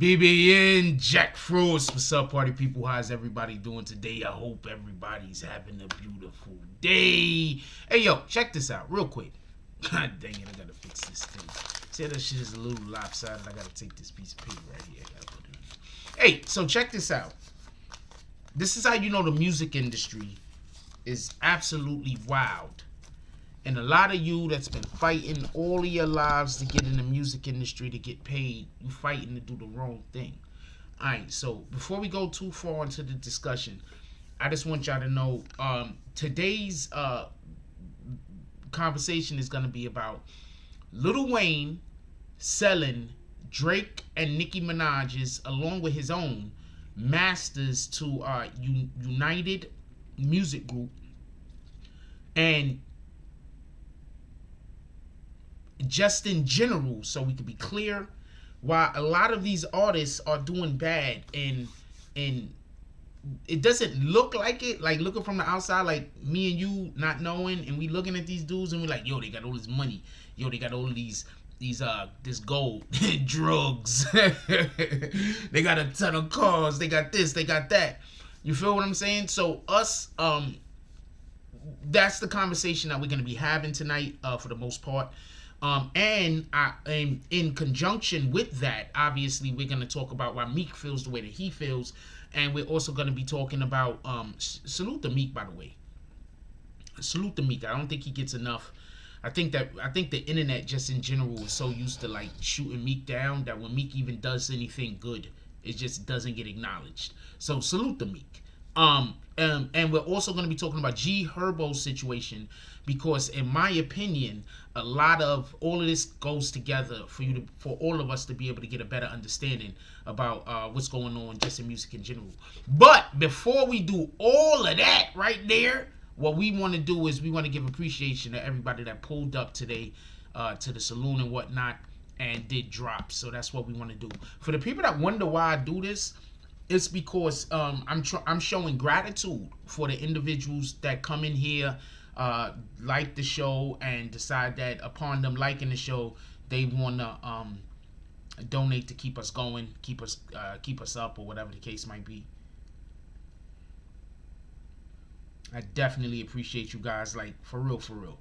BBN Jack Frost. What's up, party people? How's everybody doing today? I hope everybody's having a beautiful day. Hey, yo, check this out real quick. God dang it, I gotta fix this thing. See, that shit is a little lopsided. I gotta take this piece of paper right here. I gotta put it in. Hey, so check this out. This is how you know the music industry is absolutely wild. And a lot of you that's been fighting all of your lives to get in the music industry to get paid, you fighting to do the wrong thing. Alright, so before we go too far into the discussion, I just want y'all to know today's conversation is going to be about Lil Wayne selling Drake and Nicki Minaj's, along with his own, masters to United Music Group. And just in general, so we can be clear, why a lot of these artists are doing bad, and it doesn't look like it, like looking from the outside, like me and you not knowing, and we looking at these dudes and we're like, yo, they got all this money, yo, they got all of this gold, drugs, they got a ton of cars, they got this, they got that. You feel what I'm saying? So us, that's the conversation that we're gonna be having tonight, for the most part. And in conjunction with that, obviously, we're going to talk about why Meek feels the way that he feels. And we're also going to be talking about, salute to Meek, by the way. Salute to Meek. I don't think he gets enough. I think the internet just in general is so used to like shooting Meek down that when Meek even does anything good, it just doesn't get acknowledged. So salute to Meek. And we're also going to be talking about Herbo's situation, because in my opinion, a lot of all of this goes together for all of us to be able to get a better understanding about what's going on just in music in general. But before we do all of that right there, what we want to do is we want to give appreciation to everybody that pulled up today to the saloon and whatnot and did drops. So that's what we want to do. For the people that wonder why I do this, it's because I'm showing gratitude for the individuals that come in here, like the show, and decide that upon them liking the show, they want to donate to keep us going, keep us up, or whatever the case might be. I definitely appreciate you guys, like for real.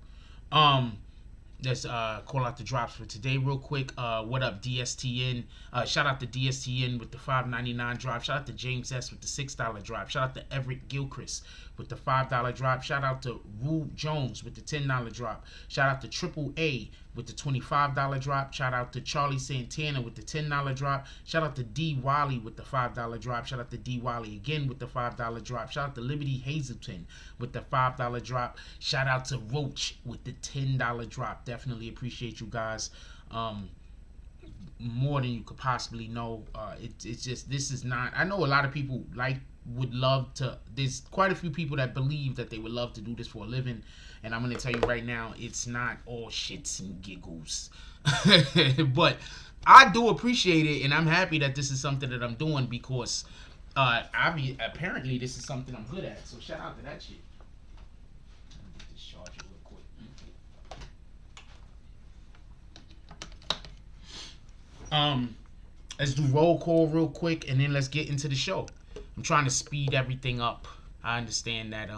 Let's call out the drops for today real quick. What up, DSTN? Shout out to DSTN with the $5.99 drop. Shout out to James S with the $6 drop. Shout out to Everett Gilchrist with the $5 drop. Shout out to Rue Jones with the $10 drop. Shout out to Triple A with the $25 drop. Shout out to Charlie Santana with the $10 drop. Shout out to D Wiley with the $5 drop. Shout out to D Wiley again with the $5 drop. Shout out to Liberty Hazelton with the $5 drop. Shout out to Roach with the $10 drop. Definitely appreciate you guys more than you could possibly know. It's just, this is not, I know a lot of people would love to, there's quite a few people that believe that they would love to do this for a living, and I'm going to tell you right now, it's not all shits and giggles. But I do appreciate it, and I'm happy that this is something that I'm doing, because apparently this is something I'm good at, so shout out to that shit. Um, let's do roll call real quick, and then let's get into the show. I'm trying to speed everything up. I understand that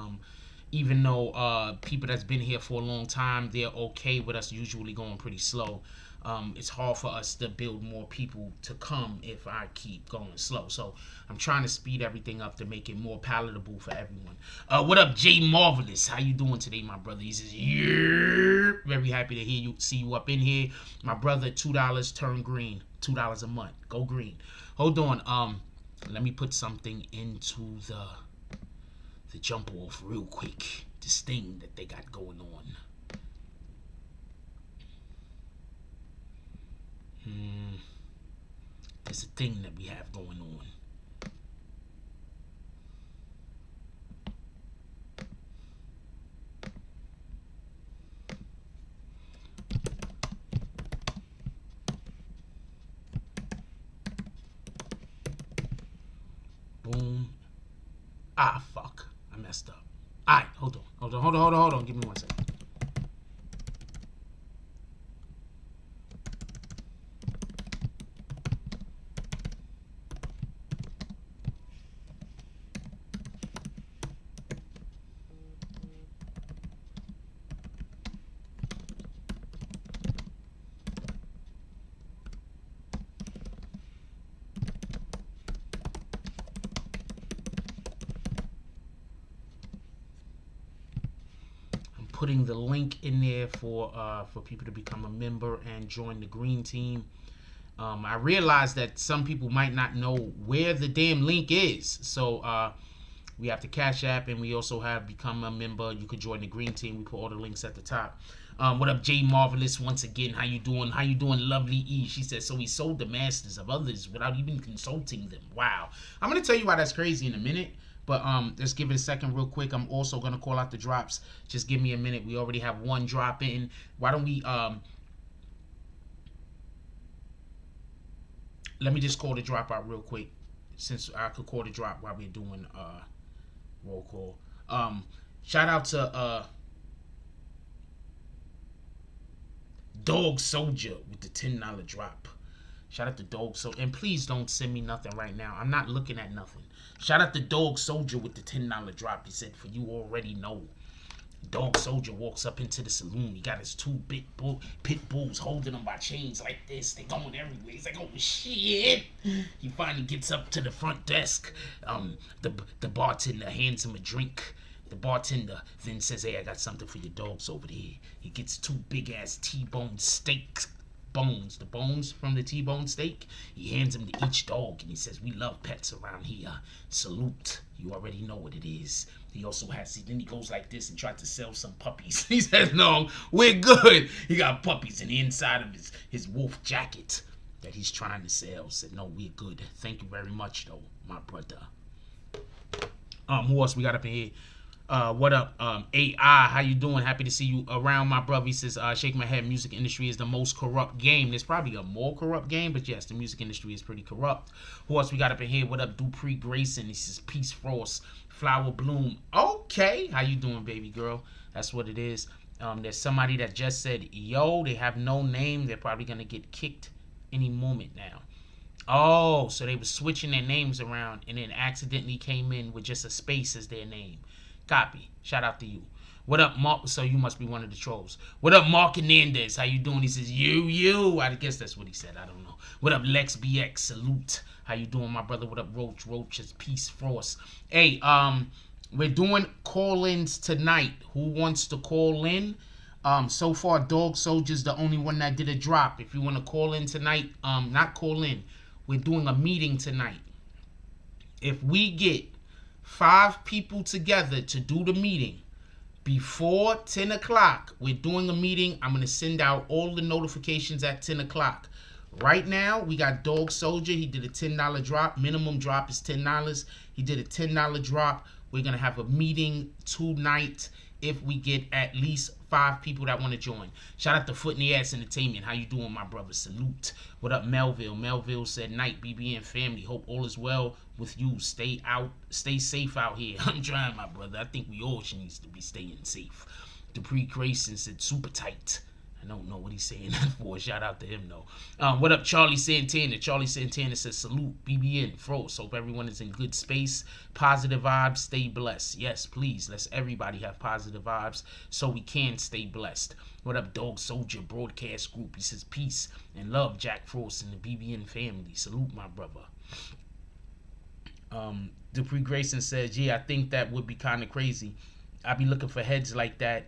even though people that's been here for a long time, they're okay with us usually going pretty slow. It's hard for us to build more people to come if I keep going slow. So I'm trying to speed everything up to make it more palatable for everyone. What up, Jay Marvelous? How you doing today, my brother? He says, yeah. Very happy to see you up in here. My brother, $2 turn green. $2 a month. Go green. Hold on. Let me put something into the jump off real quick. This thing that they got going on. There's a thing that we have going on. Boom. Ah, fuck. I messed up. Alright, hold on. Give me 1 second. Putting the link in there for people to become a member and join the green team. I realized that some people might not know where the damn link is, so we have the Cash App, and we also have become a member. You could join the green team. We put all the links at the top. What up, Jay Marvelous? Once again, how you doing? How you doing, Lovely E? She says, so he sold the masters of others without even consulting them. Wow. I'm gonna tell you why that's crazy in a minute. But let's give it a second real quick. I'm also going to call out the drops. Just give me a minute. We already have one drop in. Why don't we... let me just call the drop out real quick, since I could call the drop while we're doing roll call. Shout out to Dog Soldier with the $10 drop. Shout out to Dog Soldier. And please don't send me nothing right now. I'm not looking at nothing. Shout out to Dog Soldier with the $10 drop. He said, for you already know. Dog Soldier walks up into the saloon. He got his two pit bulls holding him by chains like this. They going everywhere. He's like, oh shit. He finally gets up to the front desk. The bartender hands him a drink. The bartender then says, hey, I got something for your dogs over there. He gets two big ass T-bone steaks. Bones, the bones from the T-bone steak. He hands them to each dog and he says, we love pets around here. Salute. You already know what it is. He also has, then he goes like this and tries to sell some puppies. He says, no, we're good. He got puppies in the inside of his wolf jacket that he's trying to sell. Said, no, we're good. Thank you very much, though, my brother. Who else we got up in here? What up, AI? How you doing? Happy to see you around, my brother. He says, shake my head. Music industry is the most corrupt game. There's probably a more corrupt game, but yes, the music industry is pretty corrupt. Who else we got up in here? What up, Dupree Grayson? He says, Peace Frost, Flower Bloom. Okay, how you doing, baby girl? That's what it is. There's somebody that just said, yo, they have no name. They're probably gonna get kicked any moment now. Oh, so they were switching their names around and then accidentally came in with just a space as their name. Copy. Shout out to you. What up, Mark? So you must be one of the trolls. What up, Mark Hernandez? How you doing? He says, you. I guess that's what he said. I don't know. What up, Lex BX? Salute. How you doing, my brother? What up, Roach? Roach's Peace Frost. Hey, we're doing call-ins tonight. Who wants to call in? So far, Dog Soldier's the only one that did a drop. If you want to call in tonight, not call in. We're doing a meeting tonight. If we get 5 people together to do the meeting before 10 o'clock, we're doing a meeting. I'm going to send out all the notifications at 10 o'clock. Right now, we got Dog Soldier. He did a $10 drop. Minimum drop is $10. He did a $10 drop. We're going to have a meeting tonight if we get at least 5 people that want to join. Shout out to Foot in the Ass Entertainment. How you doing, my brother? Salute. What up, Melville? Melville said, night, BBN family. Hope all is well with you. Stay safe out here. I'm trying, my brother. I think we all should need to be staying safe. Dupree Grayson said, super tight. I don't know what he's saying that for. Shout out to him though. What up, Charlie Santana? Charlie Santana says salute BBN Frost. Hope everyone is in good space. Positive vibes. Stay blessed. Yes, please. Let's everybody have positive vibes so we can stay blessed. What up, Dog Soldier Broadcast Group? He says peace and love, Jack Frost and the BBN family. Salute, my brother. Dupree Grayson says, yeah, I think that would be kind of crazy. I'd be looking for heads like that.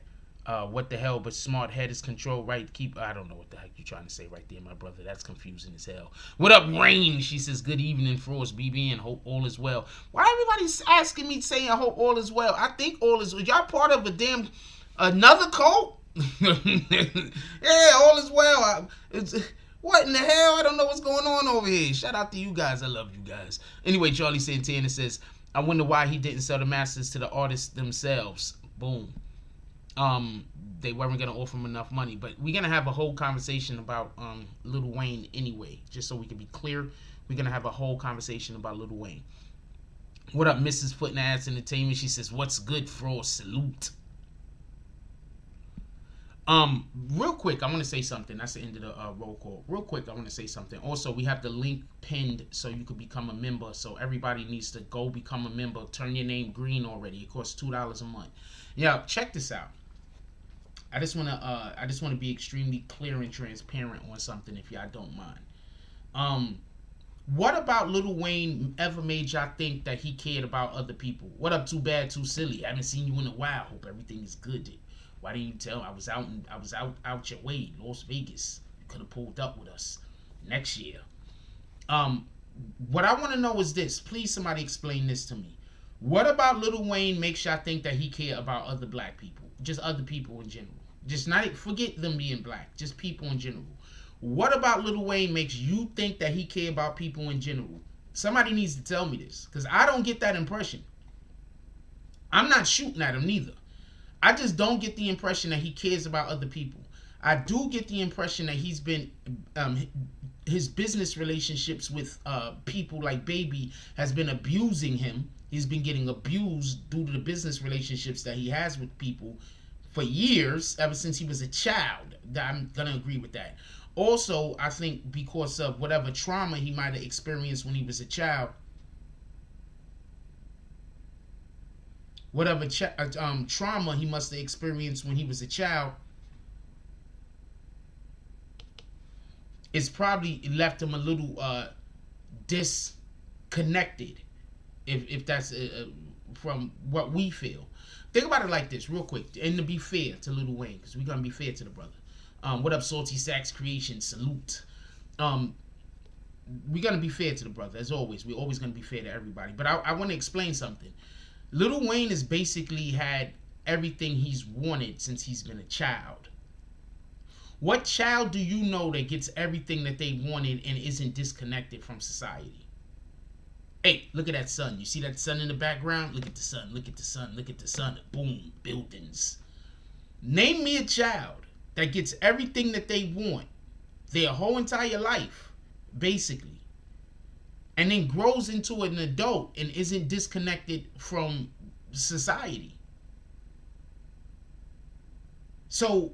What the hell, but smart head is control, right? I don't know what the heck you're trying to say right there, my brother. That's confusing as hell. What up, Rain? She says, good evening, Frost, BBN. Hope all is well. Why everybody's asking me, saying I hope all is well? I think all is well. Y'all part of another cult? Yeah, all is well. What in the hell? I don't know what's going on over here. Shout out to you guys. I love you guys. Anyway, Charlie Santana says, I wonder why he didn't sell the masters to the artists themselves. Boom. They weren't gonna offer him enough money, but we're gonna have a whole conversation about Lil Wayne anyway. Just so we can be clear, we're gonna have a whole conversation about Lil Wayne. What up, Mrs. Foot and Ass Entertainment? She says, "What's good, Frost? Salute." Real quick, I want to say something. That's the end of the roll call. Real quick, I want to say something. Also, we have the link pinned so you can become a member. So everybody needs to go become a member. Turn your name green already. It costs $2 a month. Yeah, check this out. I just want to be extremely clear and transparent on something, if y'all don't mind. What about Lil Wayne ever made y'all think that he cared about other people? What up, Too Bad, Too Silly? I haven't seen you in a while. Hope everything is good. Why didn't you tell? I was out your way, Las Vegas. You could have pulled up with us next year. What I want to know is this. Please, somebody explain this to me. What about Lil Wayne makes y'all think that he care about other black people? Just other people in general. Just not, forget them being black. Just people in general. What about Lil Wayne makes you think that he care about people in general? Somebody needs to tell me this, because I don't get that impression. I'm not shooting at him neither. I just don't get the impression that he cares about other people. I do get the impression that he's been, his business relationships with people like Baby has been abusing him. He's been getting abused due to the business relationships that he has with people for years, ever since he was a child. I'm going to agree with that. Also, I think because of whatever trauma he might have experienced when he was a child, whatever trauma he must have experienced when he was a child, it's probably left him a little disconnected, if that's from what we feel. Think about it like this, real quick, and to be fair to Lil Wayne, because we're gonna be fair to the brother. What up, Salty Sax Creation? Salute. We're gonna be fair to the brother, as always. We're always gonna be fair to everybody. But I want to explain something. Lil Wayne has basically had everything he's wanted since he's been a child. What child do you know that gets everything that they wanted and isn't disconnected from society? Hey, look at that sun. You see that sun in the background? Look at the sun. Look at the sun. Look at the sun. Boom. Buildings. Name me a child that gets everything that they want their whole entire life, basically, and then grows into an adult and isn't disconnected from society. So,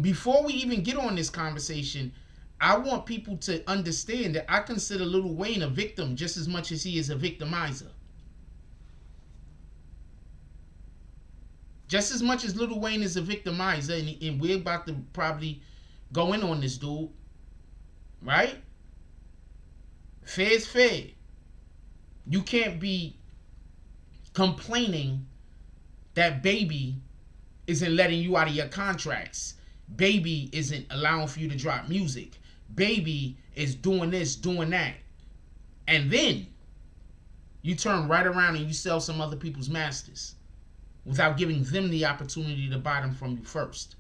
before we even get on this conversation, I want people to understand that I consider Lil Wayne a victim just as much as he is a victimizer. Just as much as Lil Wayne is a victimizer, and we're about to probably go in on this dude, right? Fair is fair. You can't be complaining that Baby isn't letting you out of your contracts. Baby isn't allowing for you to drop music. Baby is doing this, doing that. And then you turn right around and you sell some other people's masters without giving them the opportunity to buy them from you first.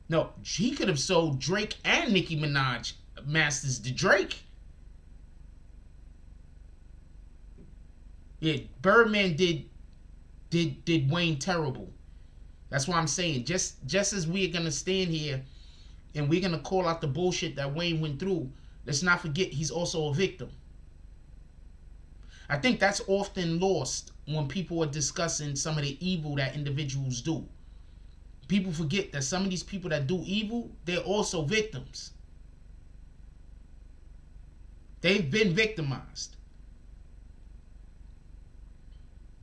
No, he could have sold Drake and Nicki Minaj masters to Drake. Yeah, Birdman did Wayne terrible. That's why I'm saying, just as we're gonna stand here and we're gonna call out the bullshit that Wayne went through, let's not forget he's also a victim. I think that's often lost when people are discussing some of the evil that individuals do. People forget that some of these people that do evil, they're also victims. They've been victimized.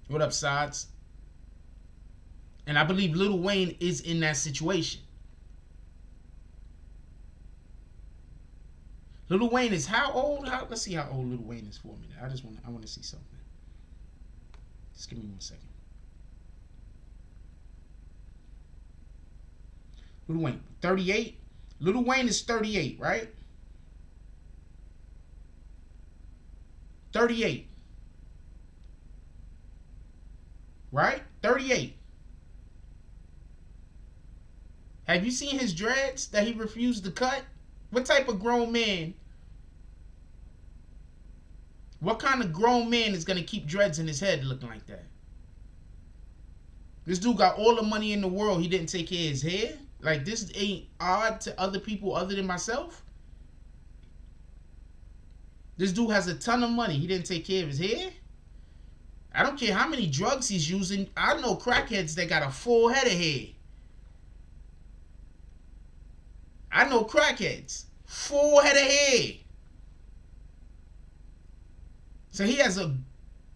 What up, Sods? And I believe Lil Wayne is in that situation. Lil Wayne is how old? Let's see how old Lil Wayne is for a minute. I want to see something. Just give me 1 second. Lil Wayne, 38. Lil Wayne is 38, right? 38. Right? 38. Have you seen his dreads that he refused to cut? What type of grown man? What kind of grown man is going to keep dreads in his head looking like that? This dude got all the money in the world. He didn't take care of his hair. Like, this ain't odd to other people other than myself. This dude has a ton of money. He didn't take care of his hair. I don't care how many drugs he's using. I know crackheads that got a full head of hair. I know crackheads. Full head of hair. So he has a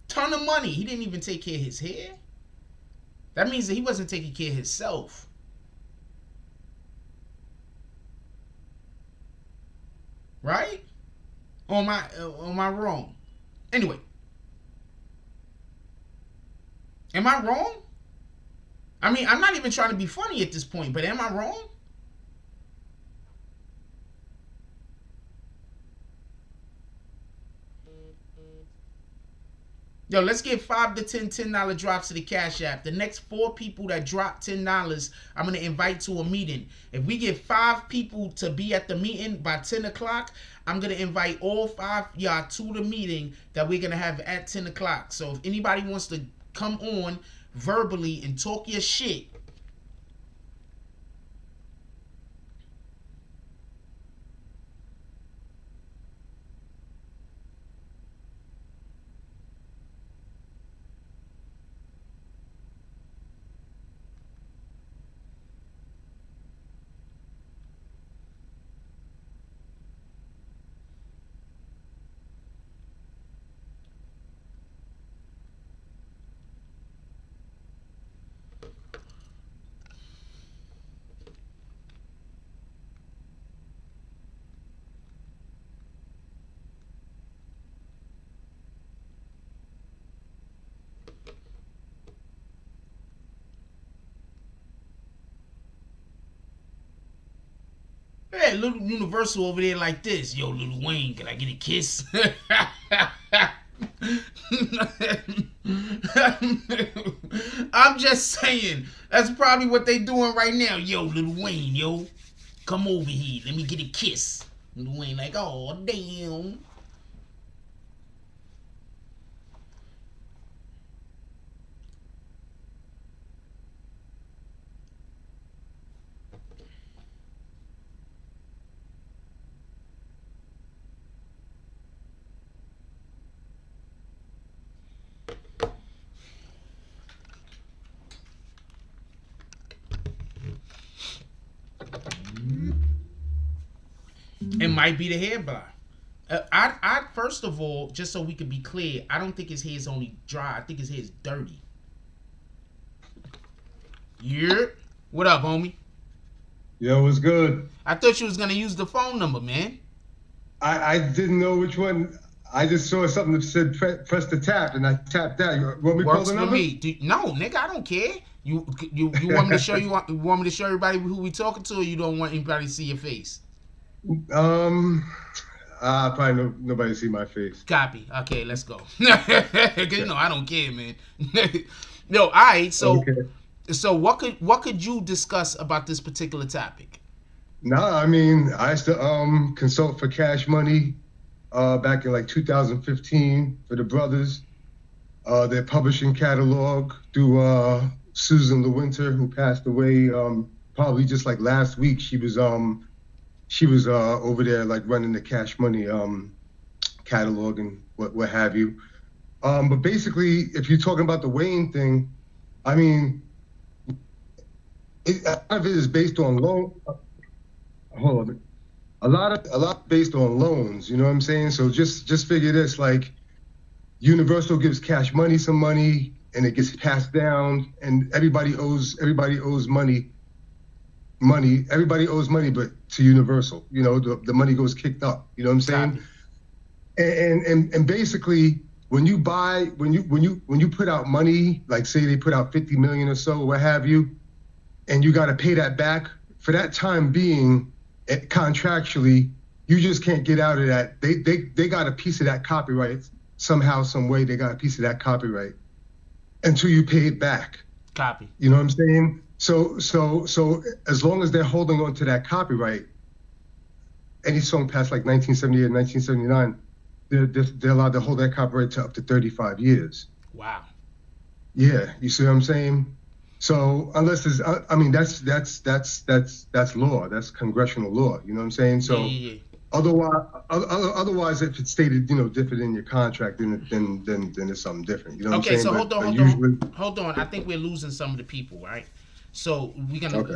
ton of money. He didn't even take care of his hair. That means that he wasn't taking care of himself. Right? Or am I wrong? Anyway. Am I wrong? I mean, I'm not even trying to be funny at this point, but am I wrong? Yo, let's get 5 to 10 $10 drops to the Cash App. The next 4 people that drop $10, I'm going to invite to a meeting. If we get 5 people to be at the meeting by 10 o'clock, I'm going to invite all 5 y'all to the meeting that we're going to have at 10 o'clock. So if anybody wants to come on verbally and talk your shit, hey, little Universal over there like this. Yo, Lil Wayne, can I get a kiss? I'm just saying. That's probably what they doing right now. Yo, Lil Wayne, yo, come over here. Let me get a kiss. Lil Wayne like, oh, damn. It might be the hair bar. I first of all, just so we can be clear, I don't think his hair is only dry. I think his hair is dirty. Yeah. What up, homie? Yo, what's good? I thought you was gonna use the phone number, man. I didn't know which one. I just saw something that said press the tap, and I tapped that. You want me to call the number? Works for me. No, nigga, I don't care. You want me to show you? Want me to show everybody who we talking to, or you don't want anybody to see your face? Probably nobody see my face. Copy. Okay, let's go. Cause you know I don't care, man. Yo, all right. So, Okay. so what could you discuss about this particular topic? Nah, I mean, I used to consult for Cash Money back in like 2015 for the brothers. Their publishing catalog through Susan LeWinter, who passed away probably just like last week. She was over there like running the Cash Money catalog and what have you. But basically, if you're talking about the Wayne thing, I mean, a lot of it is based on loan. Hold on. A lot based on loans. You know what I'm saying? So just figure this: like, Universal gives Cash Money some money, and it gets passed down, and everybody owes money. Everybody owes money, but to Universal. You know, the money goes kicked up. You know what I'm saying? And basically, when you put out money, like say they put out 50 million or so, what have you, and you got to pay that back for that time being, contractually, you just can't get out of that. They got a piece of that copyright somehow, some way. They got a piece of that copyright until you pay it back. Copy. You know what I'm saying? So as long as they're holding on to that copyright, any song past like 1978, 1979. They're allowed to hold that copyright to up to 35 years. Wow. Yeah, you see what I'm saying? So unless there's, I mean, that's law. That's congressional law. You know what I'm saying? So yeah. Otherwise, if it's stated, you know, different in your contract, then it's something different. You know what I'm saying? So hold on. I think we're losing some of the people, right? So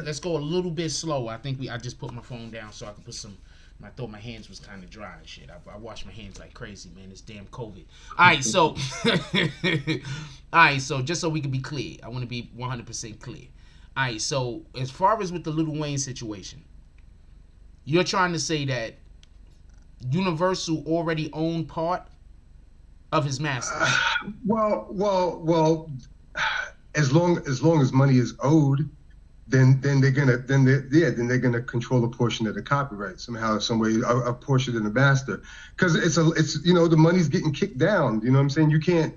let's go a little bit slow. I just put my phone down so I can put some. I thought my hands was kind of dry and shit. I wash my hands like crazy, man. It's damn COVID. All right, so just so we can be clear, I want to be 100% clear. All right, so as far as with the Lil Wayne situation, you're trying to say that Universal already owned part of his masters. Well, as long as money is owed, then they're gonna control a portion of the copyright somehow, some way, a portion of the master, because it's you know, the money's getting kicked down. You know what I'm saying? You can't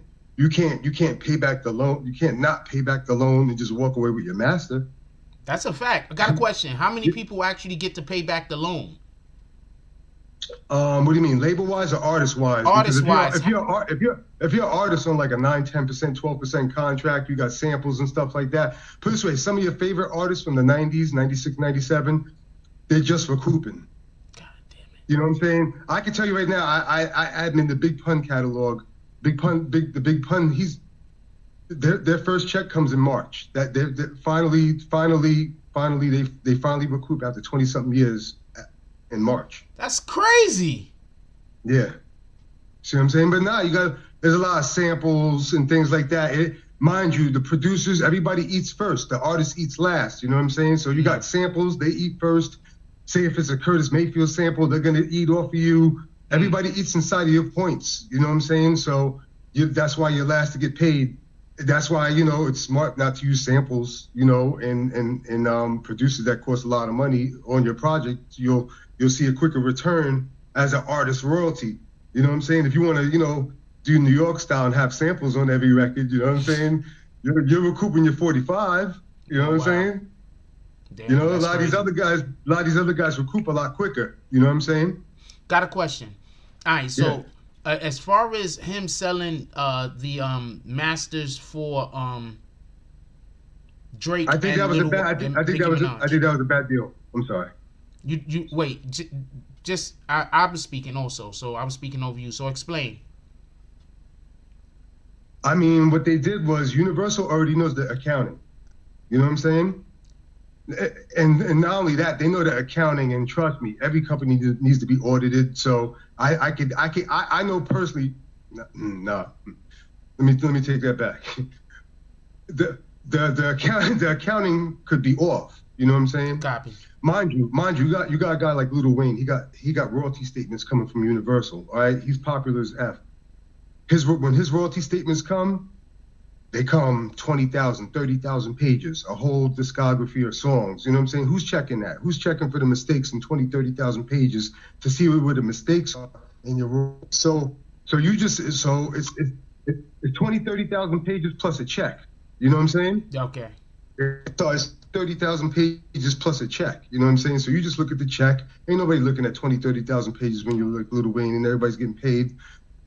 pay back the loan. You can't not pay back the loan and just walk away with your master. That's a fact. I got a question. How many people actually get to pay back the loan? What do you mean, label wise or artist wise? Artist wise. If you're an artist on like a 9, 10%, 12% contract, you got samples and stuff like that. Put it this way, some of your favorite artists from the 90s, 96, 97, they're just recouping. God damn it. You know what I'm saying? I can tell you right now, I admin the Big Pun catalog. The Big Pun, their first check comes in March. That they finally recoup after 20 something years in March. That's crazy. Yeah. See what I'm saying? But now there's a lot of samples and things like that. Mind you, the producers, everybody eats first. The artist eats last. You know what I'm saying? So you got samples, they eat first. Say if it's a Curtis Mayfield sample, they're going to eat off of you. Everybody eats inside of your points. You know what I'm saying? So that's why you're last to get paid. That's why, you know, it's smart not to use samples, you know, and producers that cost a lot of money on your project. You'll see a quicker return as an artist royalty. You know what I'm saying? If you want to, you know, do New York style and have samples on every record, you know what I'm saying? You're recouping your 45. You know what I'm saying? Damn, you know, a lot of these other guys recoup a lot quicker. You know what I'm saying? Got a question. All right, so as far as him selling the masters for Drake, I think that was a bad deal. I'm sorry. You wait. I was speaking also, so I was speaking over you. So explain. I mean, what they did was Universal already knows the accounting. You know what I'm saying? And not only that, they know the accounting, and trust me, every company needs to be audited. So I know personally. No, let me take that back. The accounting could be off. You know what I'm saying? Copy. Mind you, you got a guy like Lil Wayne. He got royalty statements coming from Universal. All right, he's popular as F. When his royalty statements come, they come 20,000, 30,000 pages, a whole discography of songs. You know what I'm saying? Who's checking that? Who's checking for the mistakes in 20, 30,000 pages to see where the mistakes are in your royalty? So it's 20, 30,000 pages plus a check. You know what I'm saying? Okay. So it's 30,000 pages plus a check. You know what I'm saying? So you just look at the check. Ain't nobody looking at 20, 30,000 pages when you're like Lil Wayne and everybody's getting paid.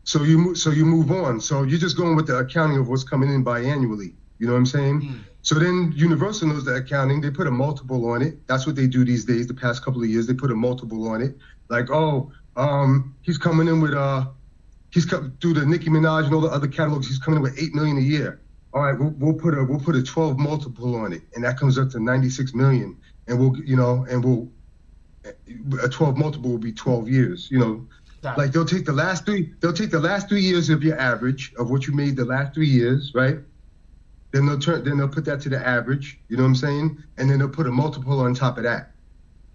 So you move on. So you're just going with the accounting of what's coming in biannually. You know what I'm saying? So then Universal knows the accounting. They put a multiple on it. That's what they do these days. The past couple of years, they put a multiple on it. Like, he's coming in with He's come through the Nicki Minaj and all the other catalogs. He's coming in with $8 million a year. All right, we'll put a 12 multiple on it, and that comes up to 96 million. And a 12 multiple will be 12 years. You know, like they'll take the last 3 years of your average of what you made the last 3 years, right? Then they'll put that to the average. You know what I'm saying? And then they'll put a multiple on top of that.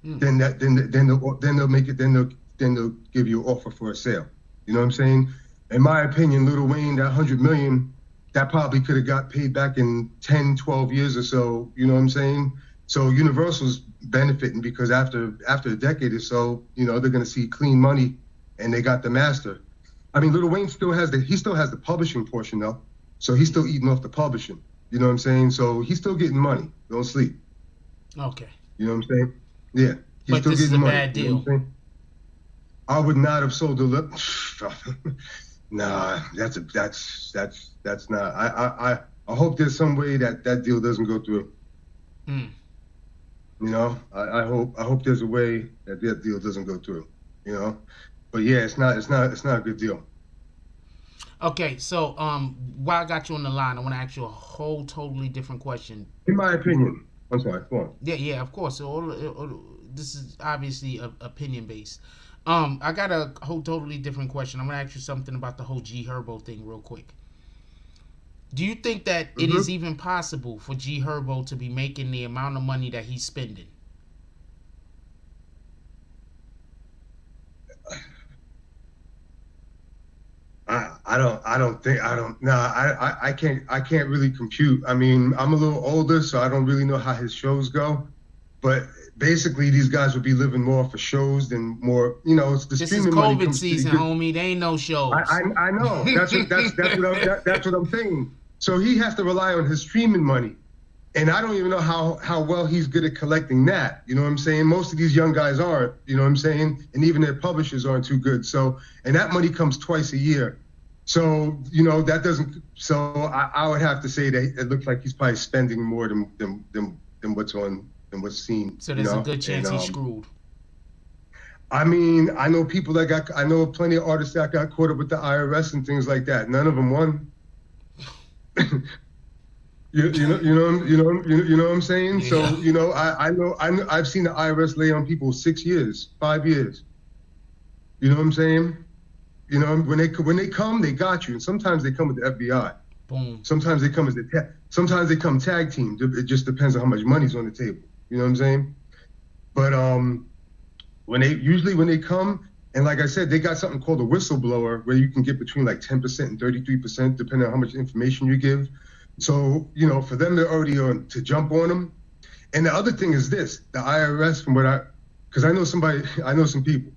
Then they'll make it. Then they'll give you an offer for a sale. You know what I'm saying? In my opinion, Lil Wayne, that 100 million, that probably could have got paid back in 10, 12 years or so. You know what I'm saying? So Universal's benefiting because after a decade or so, you know, they're gonna see clean money, and they got the master. I mean, Lil Wayne still has the publishing portion though, so he's still eating off the publishing. You know what I'm saying? So he's still getting money. Don't sleep. Okay. You know what I'm saying? Yeah. He's but still this is a money. bad deal. You know what I'm saying? I would not have sold the lip. Nah, that's not. I hope there's some way that deal doesn't go through. You know, I hope there's a way that deal doesn't go through. You know, but yeah, it's not a good deal. Okay, so while I got you on the line, I want to ask you a whole totally different question. In my opinion, I'm sorry. Go on. Yeah, of course. So this is obviously opinion based. I got a whole totally different question. I'm gonna ask you something about the whole G Herbo thing real quick. Do you think that it is even possible for G Herbo to be making the amount of money that he's spending? I can't really compute. I mean, I'm a little older, so I don't really know how his shows go, but basically these guys would be living more for shows than more, you know, it's the this streaming is money. COVID season, homie. They ain't no shows. I know. That's what I'm saying. So he has to rely on his streaming money. And I don't even know how well he's good at collecting that. You know what I'm saying? Most of these young guys aren't, you know what I'm saying? And even their publishers aren't too good. So, and that money comes twice a year. So, you know, that doesn't, so I would have to say that it looks like he's probably spending more than what's seen. So there's a good chance he's screwed. I mean, I know plenty of artists that got caught up with the IRS and things like that. None of them won. You know what I'm saying? Yeah. So, you know, I've seen the IRS lay on people 6 years, 5 years. You know what I'm saying? You know, when they come, they got you. And sometimes they come with the FBI. Boom. Sometimes they come sometimes they come tag team. It just depends on how much money's on the table. You know what I'm saying? But when they come, and like I said, they got something called a whistleblower where you can get between like 10% and 33%, depending on how much information you give. So, you know, for them, they're already on to jump on them. And the other thing is this, the IRS, because I know some people,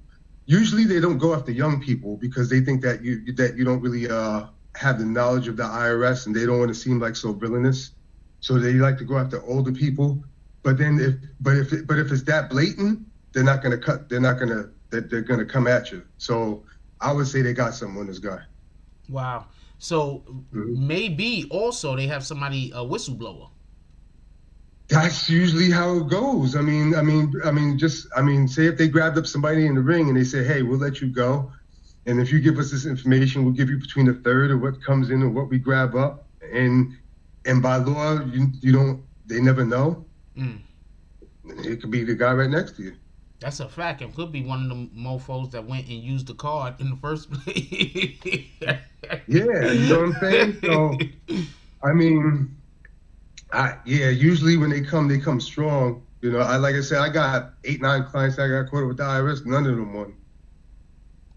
usually they don't go after young people because they think that you don't really have the knowledge of the IRS and they don't want to seem like so villainous. So they like to go after older people. But then if it's that blatant, they're going to come at you. So I would say they got something on this guy. Wow. So maybe also they have somebody, a whistleblower. That's usually how it goes. I mean, say if they grabbed up somebody in the ring and they say, hey, we'll let you go. And if you give us this information, we'll give you between a third of what comes in and what we grab up. And by law, they never know. It could be the guy right next to you. That's a fact. It could be one of the mofos that went and used the card in the first place. Yeah, you know what I'm saying? So, I mean, usually when they come strong. You know, like I said, I got 8, 9 clients that got caught up with the IRS. None of them won.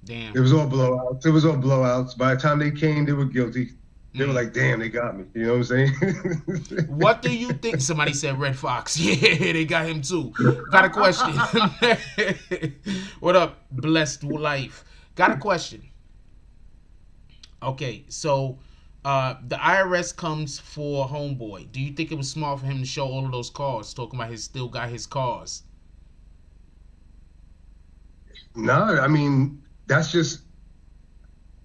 Damn. It was all blowouts. By the time they came, they were guilty. They were like, damn, they got me. You know what I'm saying? What do you think? Somebody said Red Fox. Yeah, they got him too. Got a question. What up, blessed life? Got a question. Okay, so the IRS comes for Homeboy. Do you think it was smart for him to show all of those cars, talking about still got his cars? No, I mean, that's just,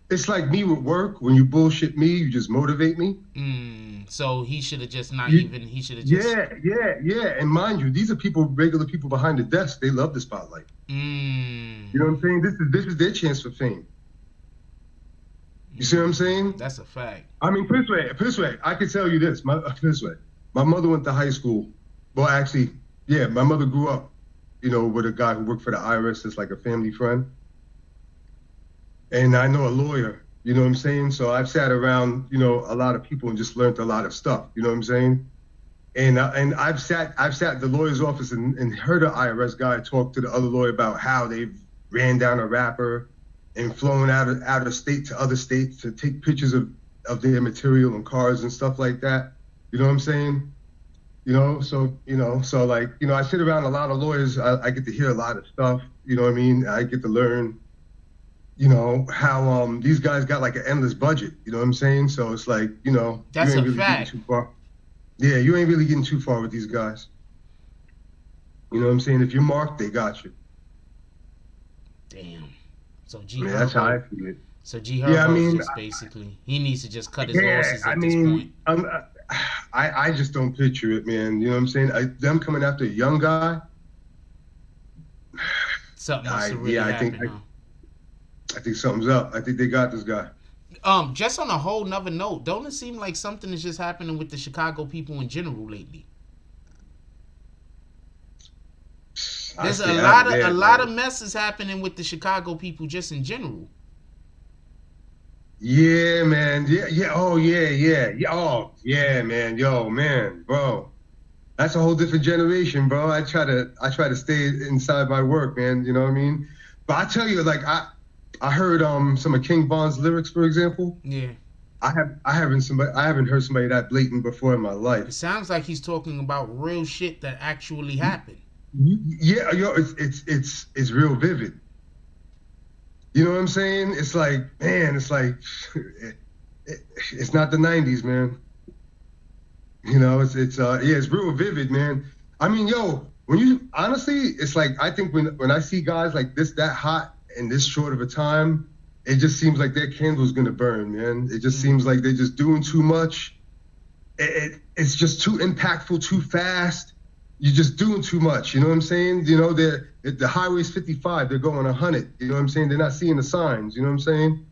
it's like me with work. When you bullshit me, you just motivate me. So he should have just he should have just... Yeah. And mind you, these are regular people behind the desk. They love the spotlight. You know what I'm saying? This is their chance for fame. You see what I'm saying? That's a fact. I mean, put it this way. I can tell you this. This way. My mother went to high school. Well, actually, yeah, my mother grew up, with a guy who worked for the IRS as like a family friend. And I know a lawyer, you know what I'm saying? So I've sat around, a lot of people and just learned a lot of stuff, you know what I'm saying? And I've sat at the lawyer's office and heard an IRS guy talk to the other lawyer about how they ran down a rapper and flown out of state to other states to take pictures of their material and cars and stuff like that. You know what I'm saying? So like, I sit around a lot of lawyers. I get to hear a lot of stuff. You know what I mean? I get to learn, how these guys got like an endless budget. You know what I'm saying? So it's like, that's you ain't a really fact. getting too far. Yeah, you ain't really getting too far with these guys. You know what I'm saying? If you're marked, they got you. Damn. So G. Yeah, that's how I feel it. So G. Herbo just basically, he needs to just cut his losses at this point. I just don't picture it, man. You know what I'm saying? Them coming after a young guy. Something must have really happened, I think something's up. I think they got this guy. Just on a whole nother note, don't it seem like something is just happening with the Chicago people in general lately? There's a lot of messes happening with the Chicago people just in general. Yeah, man. Yeah. Oh, yeah. Oh, yeah, man. Yo, man, bro. That's a whole different generation, bro. I try to stay inside my work, man. You know what I mean? But I tell you, like, I heard some of King Von's lyrics, for example. Yeah. I haven't heard somebody that blatant before in my life. It sounds like he's talking about real shit that actually happened. Yeah, yo, it's real vivid. You know what I'm saying? It's like, man, it's not the 90s, man. It's real vivid, man. I mean, yo, honestly, it's like, I think when I see guys like this, that hot in this short of a time, it just seems like their candle's gonna burn, man. It just seems like they're just doing too much. It's just too impactful, too fast. You're just doing too much. You know what I'm saying? The highway's 55. They're going 100. You know what I'm saying? They're not seeing the signs. You know what I'm saying?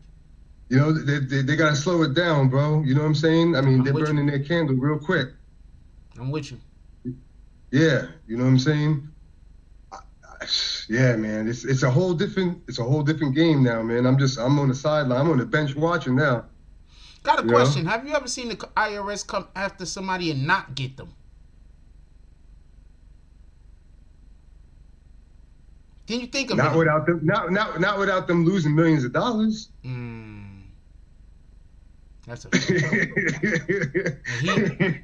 They gotta slow it down, bro. You know what I'm saying? I mean, they're burning their candle real quick. I'm with you. Yeah, you know what I'm saying? Yeah, man. It's a whole different game now, man. I'm on the sideline. I'm on the bench watching now. Got a question. Have you ever seen the IRS come after somebody and not get them? Can you think of not it? Without them, not without them losing millions of dollars. That's a fact.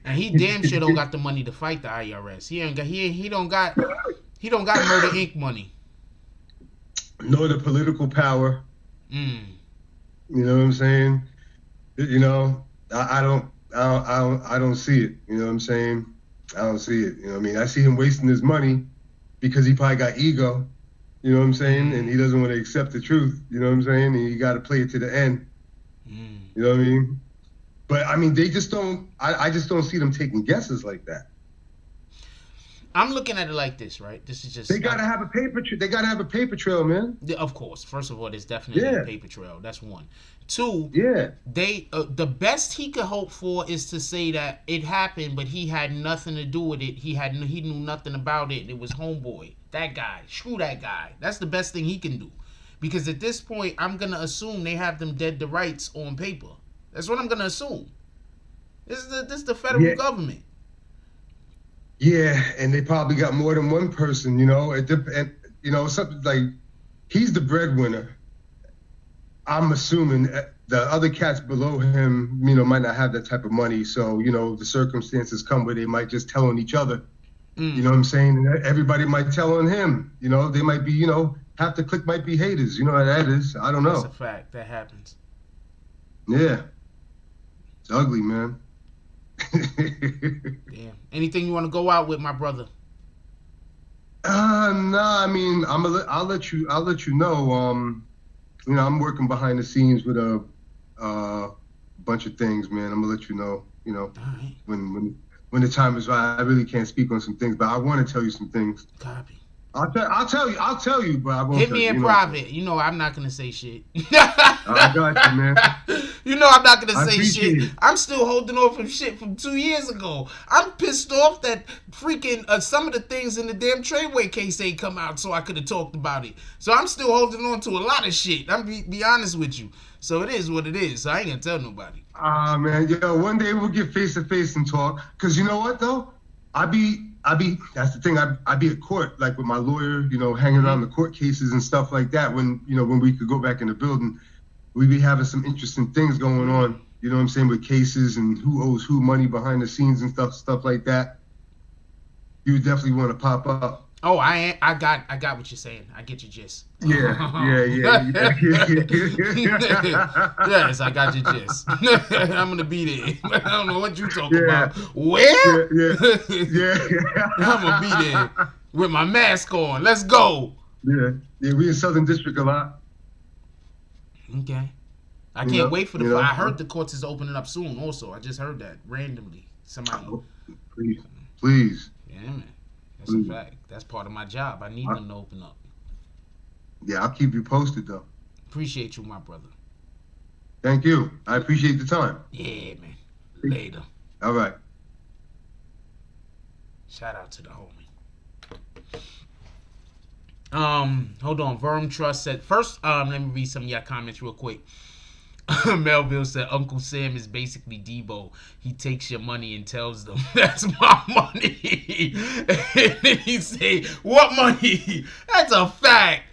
and he damn sure don't got the money to fight the IRS. He don't got Murder Inc. money. Nor the political power. You know what I'm saying? I don't see it. You know what I'm saying? I don't see it. You know what I mean? I see him wasting his money because he probably got ego. You know what I'm saying? And he doesn't want to accept the truth. You know what I'm saying? And you got to play it to the end. You know what I mean? But I mean, they just don't. I just don't see them taking guesses like that. I'm looking at it like this, right? This is just they gotta have a paper. They gotta have a paper trail, man. Of course. First of all, there's definitely a paper trail. That's one. Two. Yeah. They the best he could hope for is to say that it happened, but he had nothing to do with it. He knew nothing about it. It was homeboy. That guy. Screw that guy. That's the best thing he can do. Because at this point, I'm gonna assume they have them dead to rights on paper. That's what I'm gonna assume. This is the federal government. Yeah, and they probably got more than one person, something like he's the breadwinner. I'm assuming the other cats below him, might not have that type of money. So, the circumstances come where they might just tell on each other. You know what I'm saying? And everybody might tell on him. They might be, half the clique might be haters. You know how that is. I don't know. That's a fact. That happens. Yeah. It's ugly, man. Damn. Anything you want to go out with, my brother? Nah. I mean, I'll let you know. I'm working behind the scenes with a bunch of things, man. I'm gonna let you know. All right. When the time is right. I really can't speak on some things, but I want to tell you some things. Copy. I'll tell you, but I won't Hit tell me you. in You know what I'm saying? private. You know I'm not gonna say shit. I got you, man. You know I'm not gonna I say appreciate shit. it. I'm still holding on from shit from 2 years ago. I'm pissed off that freaking some of the things in the damn Tradeway case ain't come out, so I could have talked about it. So I'm still holding on to a lot of shit. I'm be honest with you. So it is what it is. So I ain't gonna tell nobody. Ah, man, yo, one day we'll get face to face and talk. Cause you know what though, that's the thing. I be at court, like with my lawyer, hanging around the court cases and stuff like that. When we could go back in the building, we be having some interesting things going on. You know what I'm saying, with cases and who owes who money behind the scenes and stuff like that. You would definitely want to pop up. Oh, I got what you're saying. I get your gist. Yeah. Yes, I got your gist. I'm gonna be there. I don't know what you talking Yeah. about. Where? Yeah. I'm gonna be there with my mask on. Let's go. Yeah. We in Southern District a lot. Okay. I can't wait for the. I heard the courts is opening up soon. Also, I just heard that randomly. Somebody. Please. Yeah, man. That's a fact. That's part of my job. I need them to open up. Yeah, I'll keep you posted though. Appreciate you, my brother. Thank you. I appreciate the time. Yeah, man. Later. All right. Shout out to the homie. Hold on. Verm Trust said first. Let me read some of your comments real quick. Melville said Uncle Sam is basically Debo. He takes your money and tells them that's my money. And then he say, what money? That's a fact.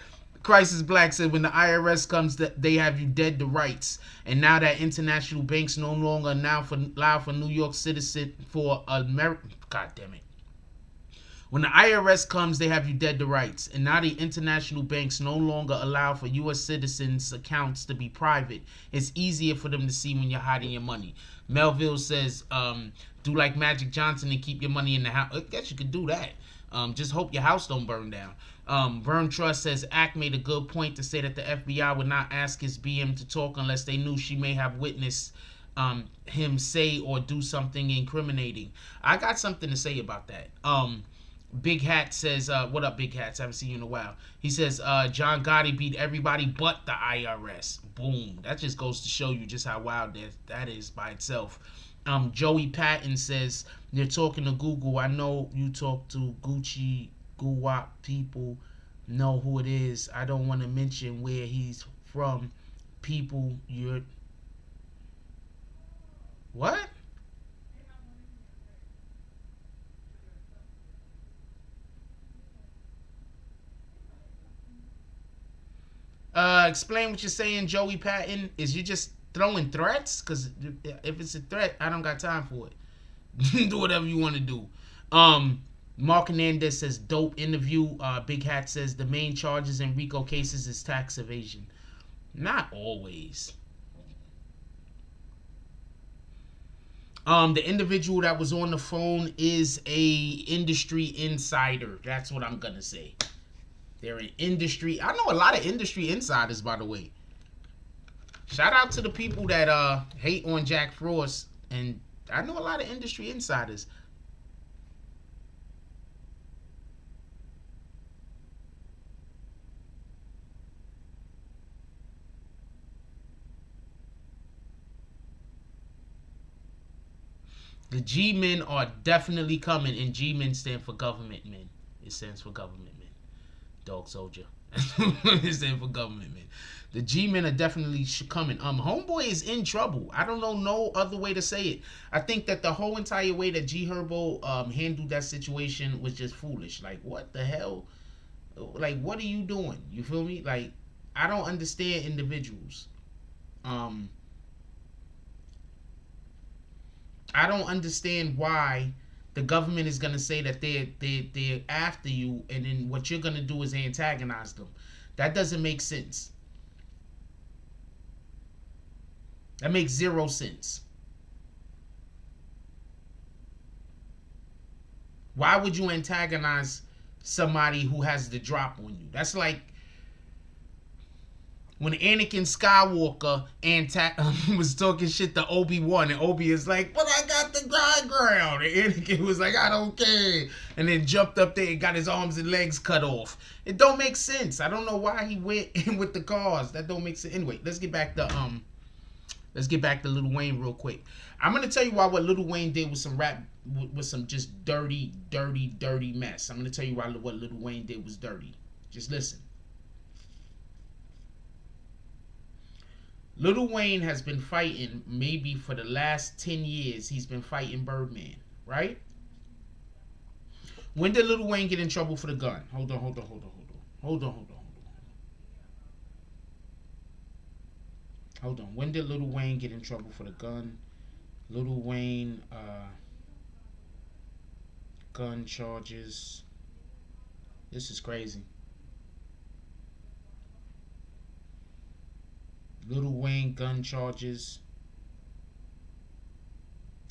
Crisis Black said when the IRS comes, they have you dead to rights. And now that international banks no longer allow for New York citizen for America. God damn it. When the IRS comes, they have you dead to rights. And now the international banks no longer allow for U.S. citizens' accounts to be private. It's easier for them to see when you're hiding your money. Melville says, do like Magic Johnson and keep your money in the house. I guess you could do that. Just hope your house don't burn down. Vern Trust says, Ack made a good point to say that the FBI would not ask his BM to talk unless they knew she may have witnessed him say or do something incriminating. I got something to say about that. Big Hat says, what up, Big Hats? I haven't seen you in a while. He says, John Gotti beat everybody but the IRS. Boom. That just goes to show you just how wild that is by itself. Joey Patton says, you're talking to Google. I know you talk to Gucci, Guwap people. Know who it is. I don't want to mention where he's from. People, you're... What? Explain what you're saying, Joey Patton. Is you just throwing threats? Because if it's a threat, I don't got time for it. Do whatever you want to do. Mark Hernandez says, dope interview. Big Hat says, the main charges in RICO cases is tax evasion. Not always. The individual that was on the phone is a industry insider. That's what I'm going to say. They're an industry. I know a lot of industry insiders, by the way. Shout out to the people that hate on Jack Frost. And I know a lot of industry insiders. The G-men are definitely coming. And G-men stand for government men. It stands for government men. Dog soldier. It stands for government men. The G-men are definitely coming. Homeboy is in trouble. I don't know no other way to say it. I think that the whole entire way that G Herbo handled that situation was just foolish. Like, what the hell? Like, what are you doing? You feel me? Like, I don't understand individuals. I don't understand why the government is gonna say that they're after you, and then what you're gonna do is antagonize them. That doesn't make sense. That makes zero sense. Why would you antagonize somebody who has the drop on you? That's like, when Anakin Skywalker was talking shit to Obi-Wan, and Obi is like, "But I got the high ground," and Anakin was like, "I don't care," and then jumped up there and got his arms and legs cut off. It don't make sense. I don't know why he went in with the cars. That don't make sense. Anyway, let's get back to Lil Wayne real quick. I'm gonna tell you why what Lil Wayne did with some rap, with some just dirty mess. I'm gonna tell you why what Lil Wayne did was dirty. Just listen. Lil Wayne has been fighting, maybe for the last 10 years, he's been fighting Birdman, right? When did Lil Wayne get in trouble for the gun? Hold on. When did Lil Wayne get in trouble for the gun? Lil Wayne, gun charges. This is crazy. Lil Wayne gun charges.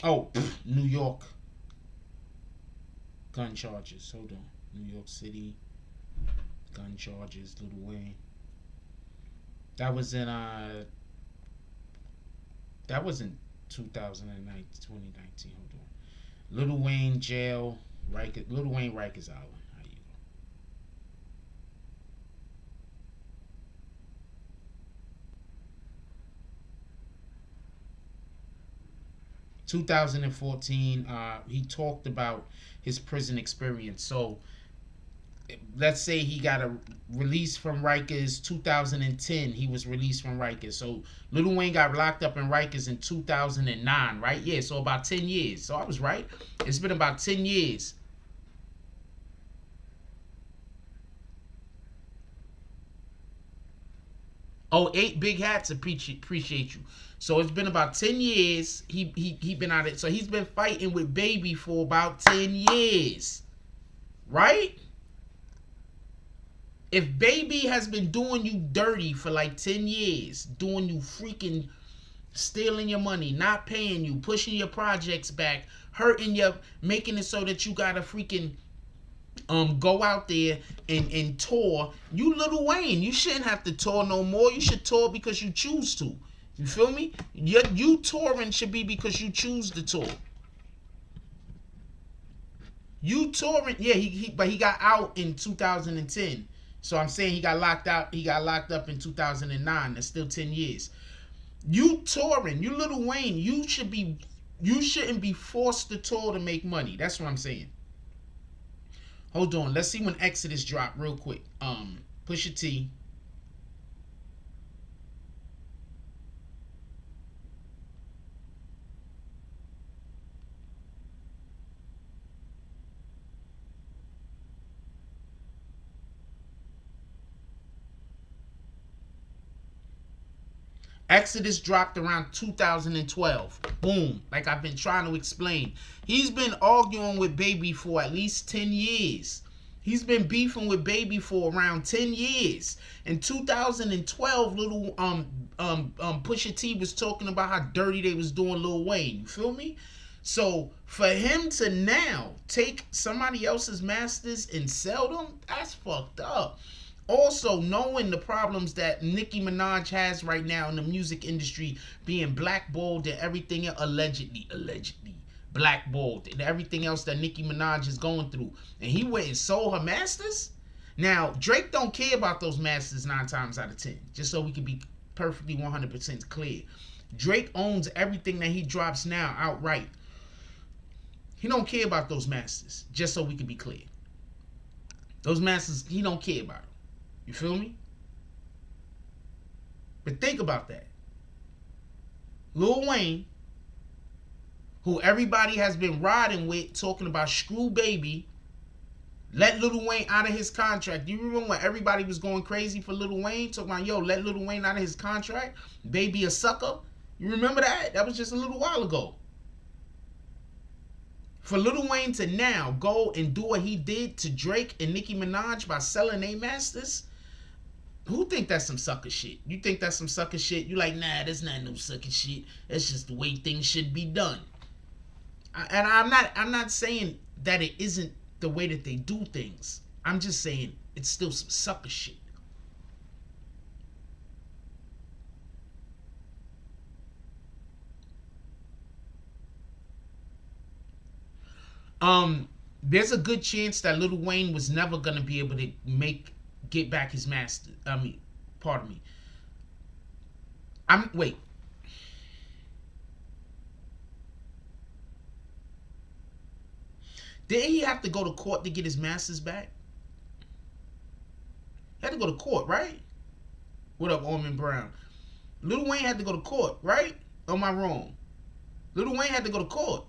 Oh, New York gun charges. Hold on. New York City gun charges. Lil Wayne. That was in 2019, 2019. Hold on. Lil Wayne jail. Lil Wayne Rikers Island. 2014, he talked about his prison experience. So let's say he got a release from Rikers 2010. He was released from Rikers. So Lil Wayne got locked up in Rikers in 2009, right? Yeah, so about 10 years. So I was right. It's been about 10 years. Oh, 8 big hats. Appreciate you. So it's been about 10 years. He been out it. So he's been fighting with Baby for about 10 years. Right? If Baby has been doing you dirty for like 10 years, doing you freaking, stealing your money, not paying you, pushing your projects back, hurting you, making it so that you gotta freaking go out there and tour. You Lil Wayne, you shouldn't have to tour no more. You should tour because you choose to. You feel me? You touring should be because you choose to tour. You touring, yeah, but he got out in 2010. So I'm saying he got locked up in 2009. That's still 10 years. You touring, you Lil Wayne, you shouldn't be forced to tour to make money. That's what I'm saying. Hold on, let's see when Exodus drop real quick. Pusha T. Exodus dropped around 2012. Boom. Like I've been trying to explain. He's been arguing with Baby for at least 10 years. He's been beefing with Baby for around 10 years. In 2012, Pusha T was talking about how dirty they was doing Lil Wayne. You feel me? So for him to now take somebody else's masters and sell them, that's fucked up. Also, knowing the problems that Nicki Minaj has right now in the music industry, being blackballed and everything else, allegedly blackballed, and everything else that Nicki Minaj is going through, and he went and sold her masters. Now Drake don't care about those masters 9 times out of 10. Just so we can be perfectly 100% clear, Drake owns everything that he drops now outright. He don't care about those masters. Just so we can be clear, those masters he don't care about them. You feel me? But think about that. Lil Wayne, who everybody has been riding with, talking about screw Baby, let Lil Wayne out of his contract. Do you remember when everybody was going crazy for Lil Wayne? Talking about, yo, let Lil Wayne out of his contract. Baby a sucker. You remember that? That was just a little while ago. For Lil Wayne to now go and do what he did to Drake and Nicki Minaj by selling their masters, who think that's some sucker shit? You think that's some sucker shit? You like, nah, that's not no sucker shit. That's just the way things should be done. And I'm not saying that it isn't the way that they do things. I'm just saying it's still some sucker shit. There's a good chance that Lil Wayne was never gonna be able to get back his master. Pardon me. Wait. Didn't he have to go to court to get his masters back? He had to go to court, right? What up, Orman Brown? Lil Wayne had to go to court, right? Or am I wrong? Lil Wayne had to go to court.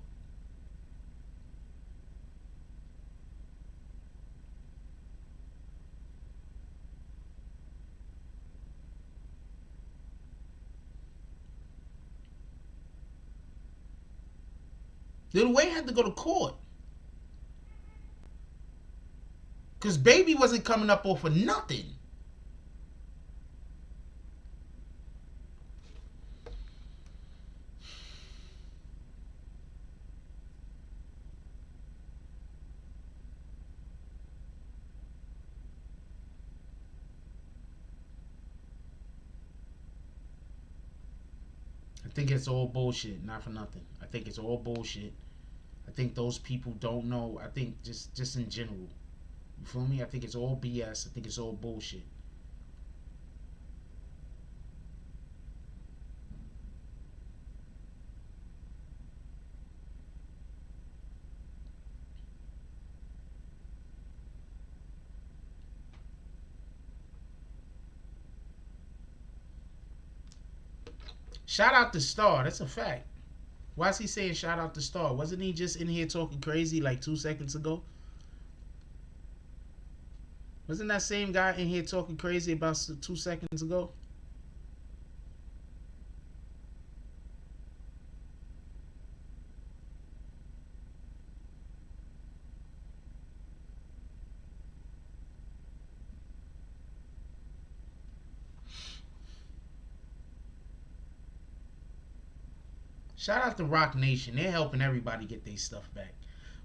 Lil Wayne had to go to court. Because Baby wasn't coming up off of nothing. I think it's all bullshit, not for nothing. I think it's all bullshit. I think those people don't know. I think just in general. You feel me? I think it's all BS. I think it's all bullshit. Shout out to Star. That's a fact. Why is he saying shout out to Star? Wasn't he just in here talking crazy like 2 seconds ago? Wasn't that same guy in here talking crazy about 2 seconds ago? Shout out to Rock Nation. They're helping everybody get their stuff back.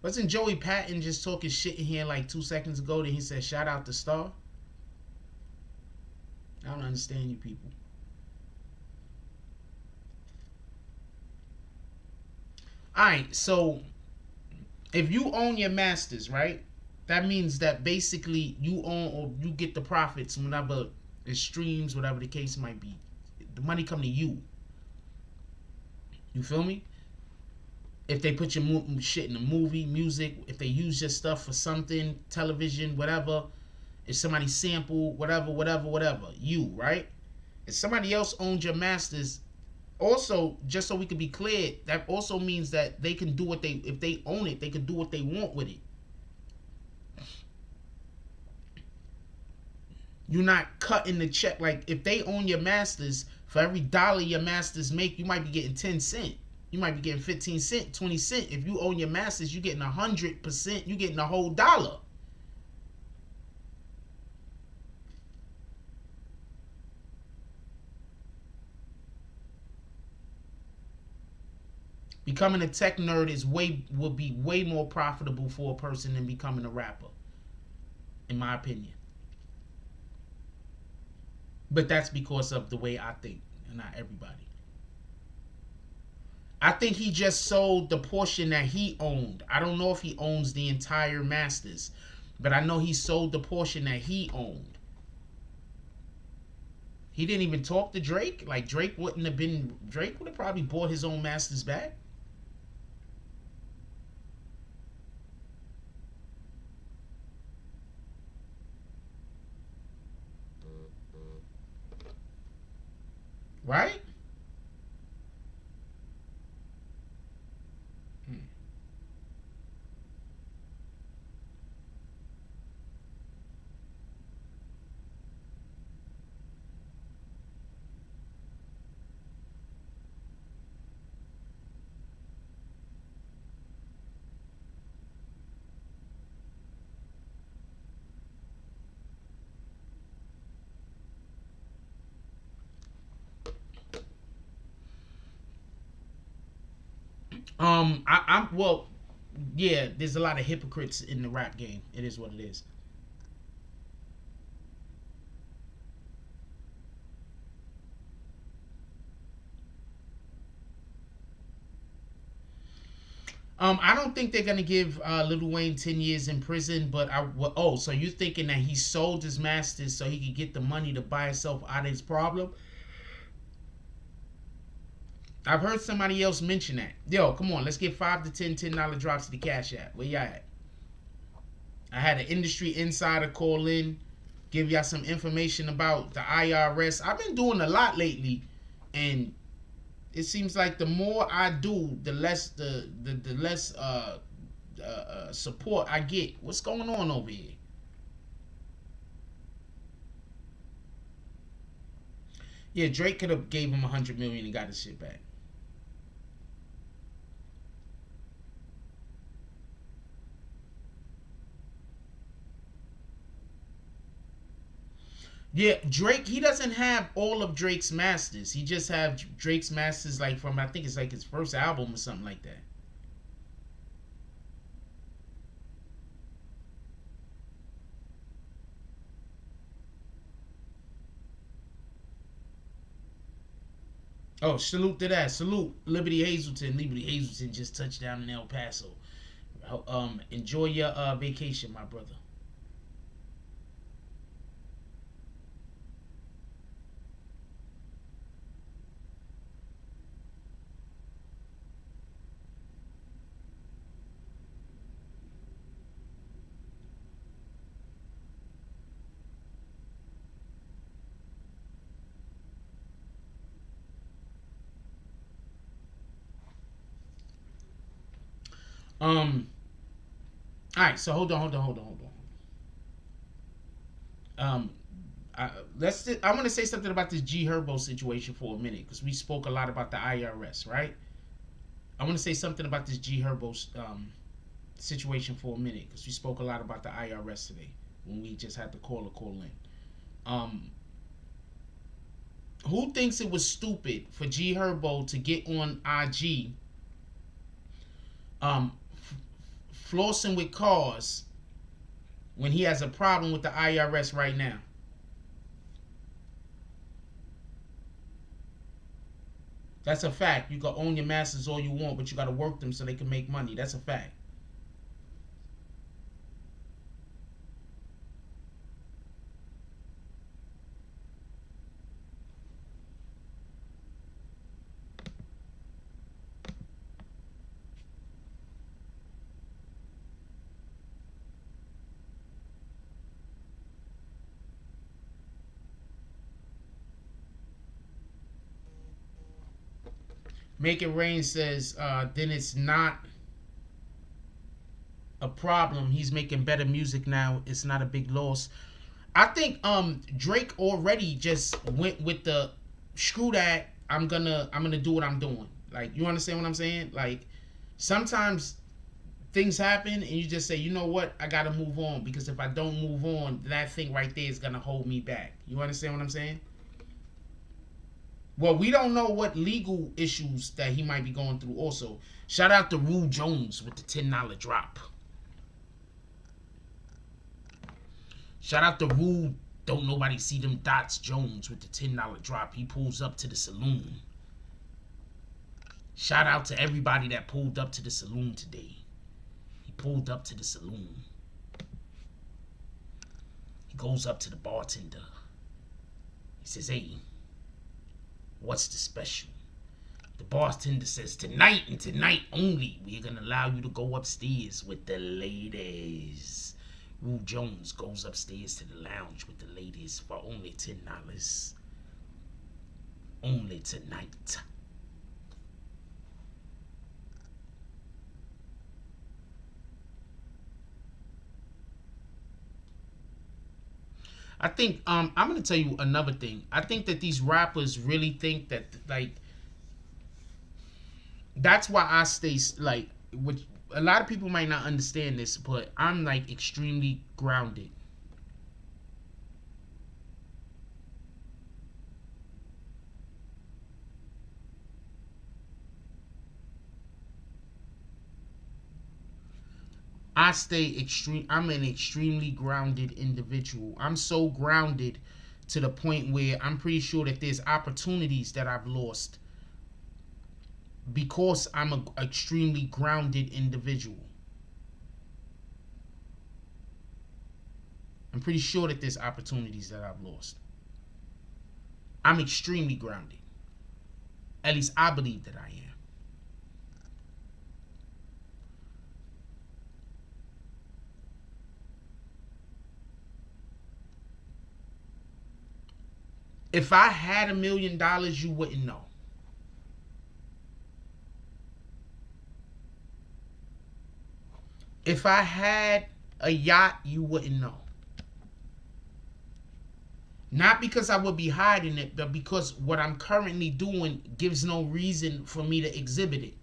Wasn't Joey Patton just talking shit in here like 2 seconds ago that he said shout out to Star? I don't understand you people. Alright, so if you own your masters, right? That means that basically you own or you get the profits whenever it streams, whatever the case might be. The money come to you. You feel me? If they put your shit in a movie, music, if they use your stuff for something, television, whatever, if somebody sample, whatever, you, right? If somebody else owns your masters, also, just so we can be clear, that also means that they can do what they, if they own it, they can do what they want with it. You're not cutting the check. Like, if they own your masters, for every dollar your masters make, you might be getting 10 cents. You might be getting 15 cents, 20 cents. If you own your masters, you're getting 100%. You're getting a whole dollar. Becoming a tech nerd will be way more profitable for a person than becoming a rapper, in my opinion. But that's because of the way I think, and not everybody. I think he just sold the portion that he owned. I don't know if he owns the entire masters, but I know he sold the portion that he owned. He didn't even talk to Drake. Like, Drake would have probably bought his own masters back. Right? I'm well, yeah. There's a lot of hypocrites in the rap game. It is what it is. I don't think they're gonna give Lil Wayne 10 years in prison, but so you're thinking that he sold his masters so he could get the money to buy himself out of his problem? I've heard somebody else mention that. Yo, come on, let's get 5 to 10 $10 drops to the Cash App. Where y'all at? I had an industry insider call in, give y'all some information about the IRS. I've been doing a lot lately, and it seems like the more I do, the less the less support I get. What's going on over here? Yeah, Drake could have gave him 100 million and got his shit back. Yeah, Drake, he doesn't have all of Drake's masters. He just have Drake's masters like from, I think it's like his first album or something like that. Oh, salute to that. Salute Liberty Hazelton. Liberty Hazelton just touched down in El Paso. Enjoy your vacation, my brother. Um, all right, so hold on. Um, I want to say something about this G Herbo situation for a minute because we spoke a lot about the IRS, right? I want to say something about this G Herbo situation for a minute because we spoke a lot about the IRS today when we just had the caller call in. Um, who thinks it was stupid for G Herbo to get on IG, um, flossing with cars when he has a problem with the IRS right now? That's a fact. You can own your masters all you want, but you got to work them so they can make money. That's a fact. Make It Rain says, then it's not a problem. He's making better music now. It's not a big loss. I think Drake already just went with the screw that. I'm gonna do what I'm doing. Like, you understand what I'm saying? Like, sometimes things happen and you just say, you know what, I gotta move on because if I don't move on, that thing right there is gonna hold me back. You understand what I'm saying? Well, we don't know what legal issues that he might be going through also. Shout out to Rue Jones with the $10 drop. Shout out to Rue Don't Nobody See Them Dots Jones with the $10 drop. He pulls up to the saloon. Shout out to everybody that pulled up to the saloon today. He pulled up to the saloon. He goes up to the bartender. He says, hey, what's the special? The bartender says, tonight and tonight only, we're going to allow you to go upstairs with the ladies. Rue Jones goes upstairs to the lounge with the ladies for only $10. Only tonight. I think I'm gonna tell you another thing. I think that these rappers really think that, like, that's why I stay like, which a lot of people might not understand this, but I'm like extremely grounded. I'm an extremely grounded individual. I'm so grounded to the point where I'm pretty sure that there's opportunities that I've lost because I'm an extremely grounded individual. I'm pretty sure that there's opportunities that I've lost. I'm extremely grounded. At least I believe that I am. If I had $1 million, you wouldn't know. If I had a yacht, you wouldn't know. Not because I would be hiding it, but because what I'm currently doing gives no reason for me to exhibit it.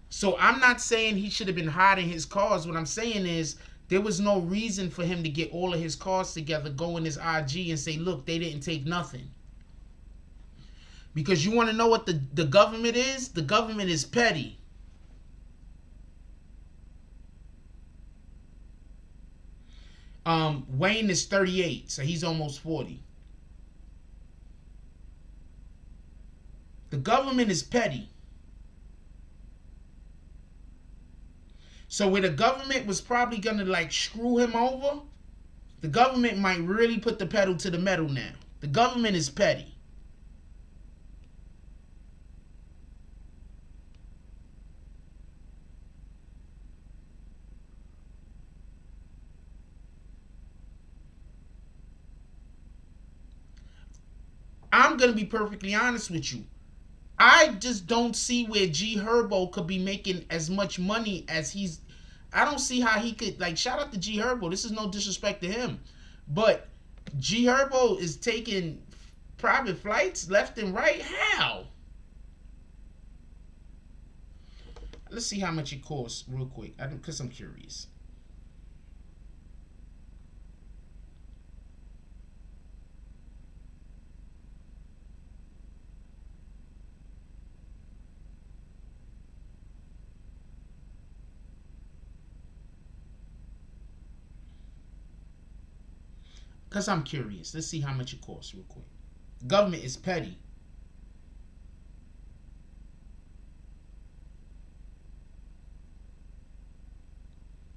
So I'm not saying he should have been hiding his cars. What I'm saying is there was no reason for him to get all of his cars together, go in his IG and say, look, they didn't take nothing. Because you want to know what the government is? The government is petty. Wayne is 38, so he's almost 40. The government is petty. So where the government was probably gonna like screw him over, the government might really put the pedal to the metal now. The government is petty. I'm gonna be perfectly honest with you. I just don't see where G Herbo could be making as much money as he's. I don't see how he could, like, shout out to G Herbo. This is no disrespect to him, but G Herbo is taking private flights left and right. How? Let's see how much it costs real quick. Because I'm curious. Because I'm curious. Let's see how much it costs real quick. Government is petty.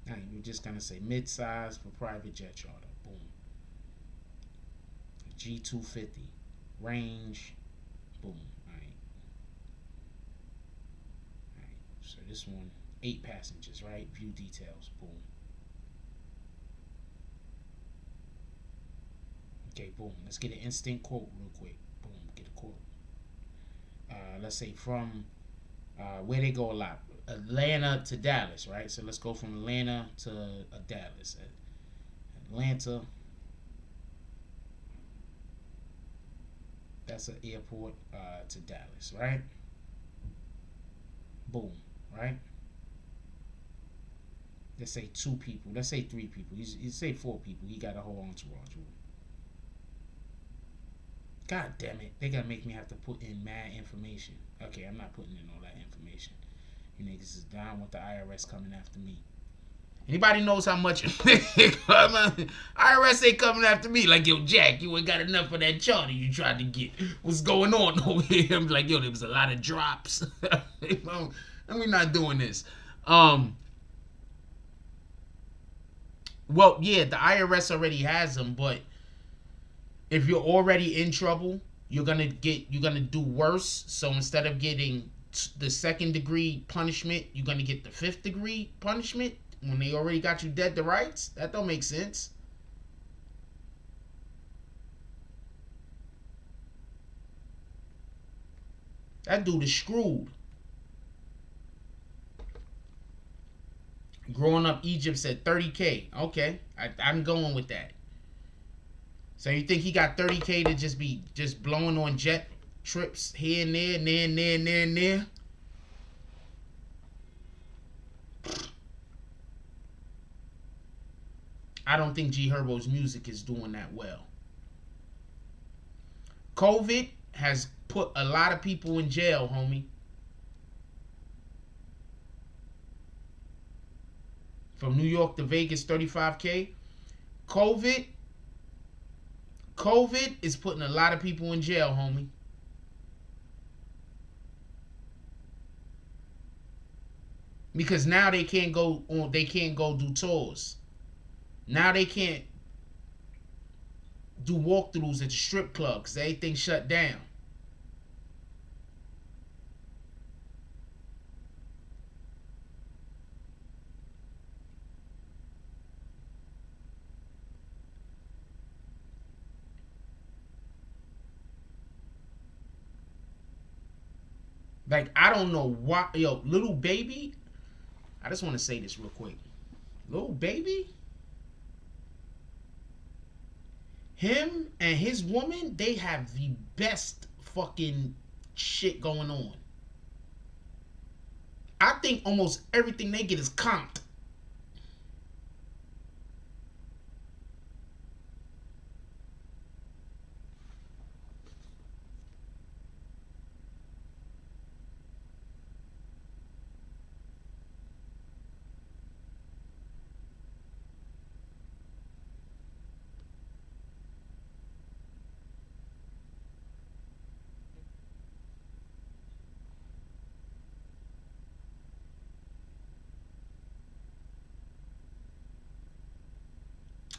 All right, we're just going to say mid-size for private jet charter. Boom. G250. Range. Boom. All right. All right. So this one, 8 passengers, right? View details. Boom. Okay, boom. Let's get an instant quote real quick. Boom, get a quote. Let's say from where they go a lot. Atlanta to Dallas, right? So let's go from Atlanta to Dallas. Atlanta. That's an airport to Dallas, right? Boom, right? Let's say 2 people. Let's say 3 people. You say 4 people. He got a whole entourage. God damn it. They gotta make me have to put in mad information. Okay, I'm not putting in all that information. You niggas is down with the IRS coming after me. Anybody knows how much IRS ain't coming after me? Like, yo, Jack, you ain't got enough of that charter you tried to get. What's going on over here? I'm like, yo, there was a lot of drops. And we're not doing this. Well, yeah, the IRS already has them, but if you're already in trouble, you're gonna do worse. So instead of getting the 2nd degree punishment, you're gonna get the 5th degree punishment when they already got you dead to rights. That don't make sense. That dude is screwed. Growing up, Egypt said 30K. Okay, I'm going with that. So you think he got 30K to just be blowing on jet trips here and there, and there? I don't think G Herbo's music is doing that well. COVID has put a lot of people in jail, homie. From New York to Vegas, 35K. COVID is putting a lot of people in jail, homie. because now they can't go on. They can't go do tours. Now they can't do walkthroughs at the strip club because everything shut down. Like, I don't know why. Yo, Little Baby, I just want to say this real quick. Little Baby, him and his woman, they have the best fucking shit going on. I think almost everything they get is comped.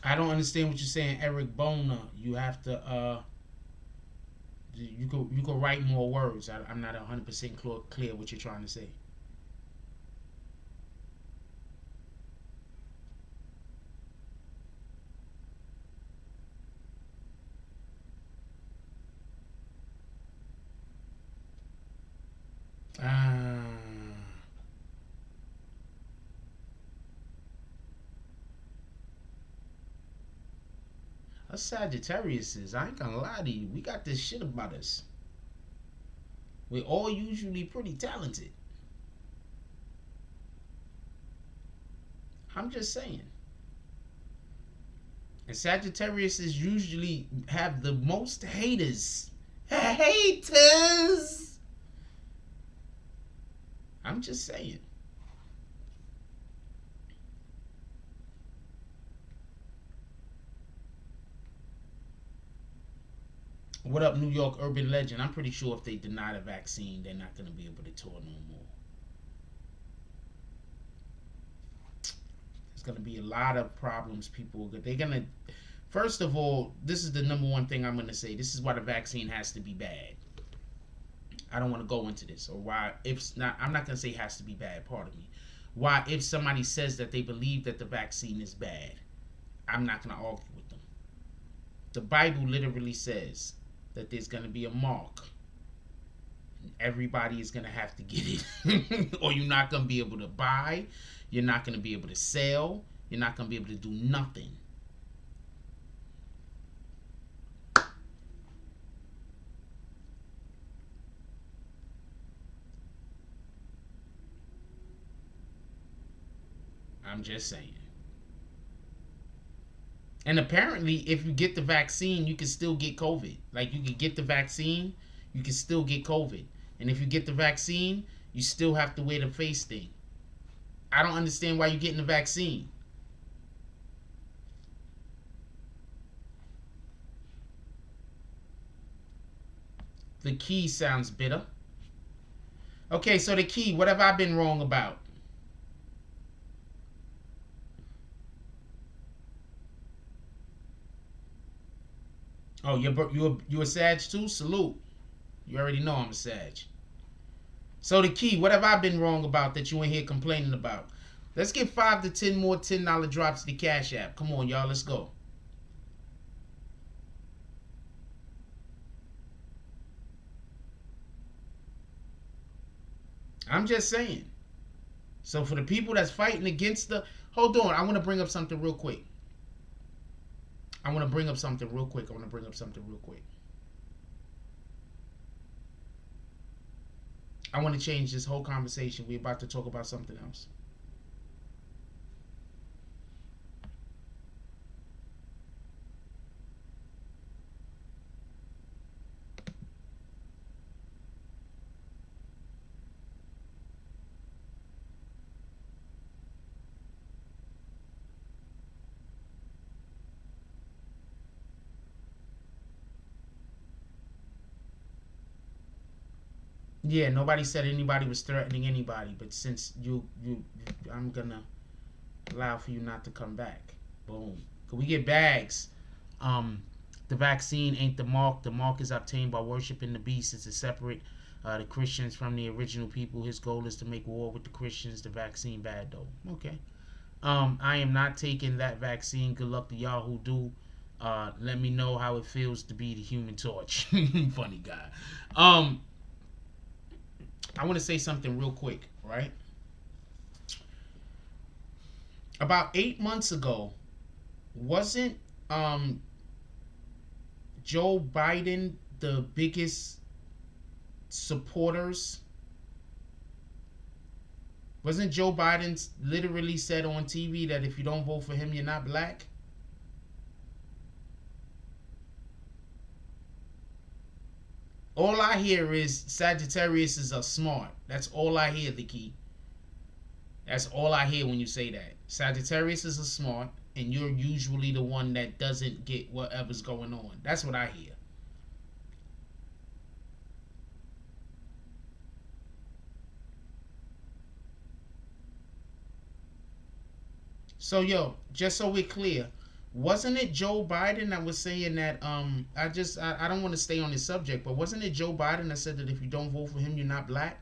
I don't understand what you're saying, Eric Bona. You have to you could write more words. I'm not 100% clear what you're trying to say. Ah, us Sagittariuses, I ain't gonna lie to you. We got this shit about us. We're all usually pretty talented. I'm just saying. And Sagittariuses usually have the most haters. Haters! I'm just saying. What up, New York urban legend? I'm pretty sure if they deny the vaccine, they're not going to be able to tour no more. There's going to be a lot of problems. They're going to, first of all, this is the number one thing I'm going to say. This is why the vaccine has to be bad. I don't want to go into this, or why, if not, I'm not going to say it has to be bad, pardon me. Why, if somebody says that they believe that the vaccine is bad, I'm not going to argue with them. The Bible literally says that there's going to be a mark. And everybody is going to have to get it. Or you're not going to be able to buy. You're not going to be able to sell. You're not going to be able to do nothing. I'm just saying. And apparently, if you get the vaccine, you can still get COVID. Like, you can get the vaccine, you can still get COVID. And if you get the vaccine, you still have to wear the face thing. I don't understand why you're getting the vaccine. The key sounds bitter. Okay, so the key, what have I been wrong about? Oh, you're a Sag too? Salute. You already know I'm a Sag. So the key, what have I been wrong about that you ain't here complaining about? Let's get 5 to 10 more $10 drops to the Cash App. Come on, y'all, let's go. I'm just saying. So for the people that's fighting against the... Hold on, I want to bring up something real quick. I want to bring up something real quick. I want to change this whole conversation. We're about to talk about something else. Yeah, nobody said anybody was threatening anybody, but since I'm gonna allow for you not to come back. Boom. Could we get bags? Um, the vaccine ain't the mark. The mark is obtained by worshiping the beast. It's a separate the Christians from the original people. His goal is to make war with the Christians. The vaccine bad though. Okay. I am not taking that vaccine. Good luck to y'all who do. Let me know how it feels to be the Human Torch. Funny guy. I want to say something real quick, right? About 8 months ago, wasn't Joe Biden the biggest supporters? Wasn't Joe Biden literally said on TV that if you don't vote for him, you're not black? All I hear is Sagittarius are smart. That's all I hear, the key. That's all I hear when you say that. Sagittarius is smart, and you're usually the one that doesn't get whatever's going on. That's what I hear. So yo, just so we're clear, wasn't it Joe Biden that was saying that I don't want to stay on this subject, but wasn't it Joe Biden that said that if you don't vote for him, you're not black?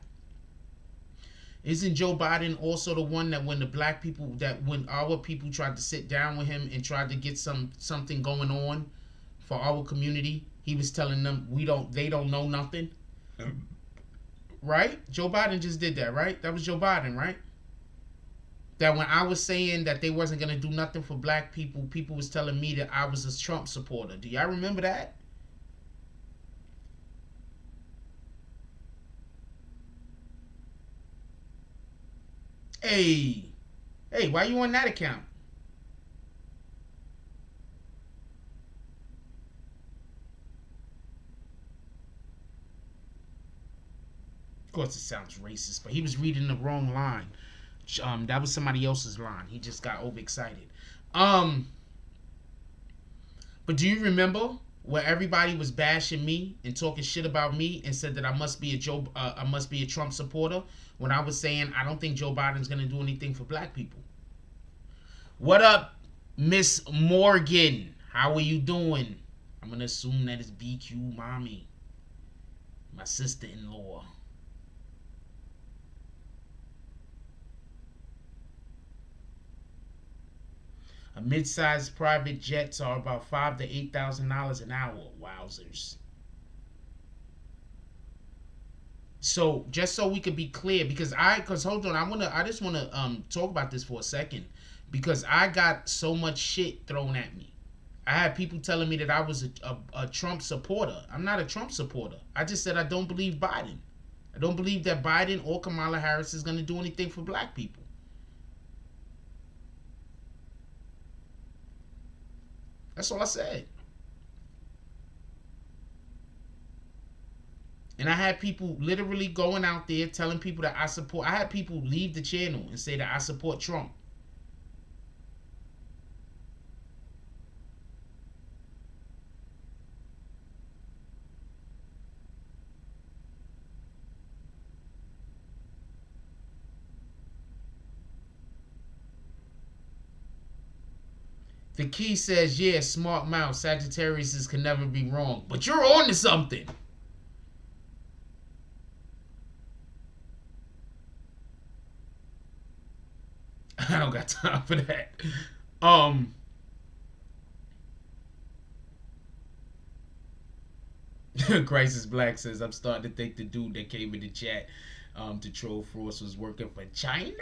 Isn't Joe Biden also the one that when the black people, that when our people tried to sit down with him and tried to get something going on for our community, he was telling them they don't know nothing? Right? Joe Biden just did that, right? That was Joe Biden, right? That when I was saying that they wasn't gonna do nothing for black people, people was telling me that I was a Trump supporter. Do y'all remember that? Hey, why you on that account? Of course, it sounds racist, but he was reading the wrong line. That was somebody else's line. He just got overexcited. But do you remember where everybody was bashing me and talking shit about me and said that I must be a Trump supporter when I was saying I don't think Joe Biden's gonna do anything for black people? What up, Miss Morgan? How are you doing? I'm gonna assume that it's BQ Mommy, my sister-in-law. A mid-sized private jets are about $5,000 to $8,000 an hour. Wowzers. So just so we could be clear, because hold on, I just wanna talk about this for a second, because I got so much shit thrown at me. I had people telling me that I was a Trump supporter. I'm not a Trump supporter. I just said I don't believe Biden. I don't believe that Biden or Kamala Harris is gonna do anything for black people. That's all I said. And I had people literally going out there telling people that I had people leave the channel and say that I support Trump. The key says, yeah, smart mouth. Sagittarius can never be wrong. But you're on to something. I don't got time for that. Crisis Black says, I'm starting to think the dude that came in the chat to troll Frost was working for China.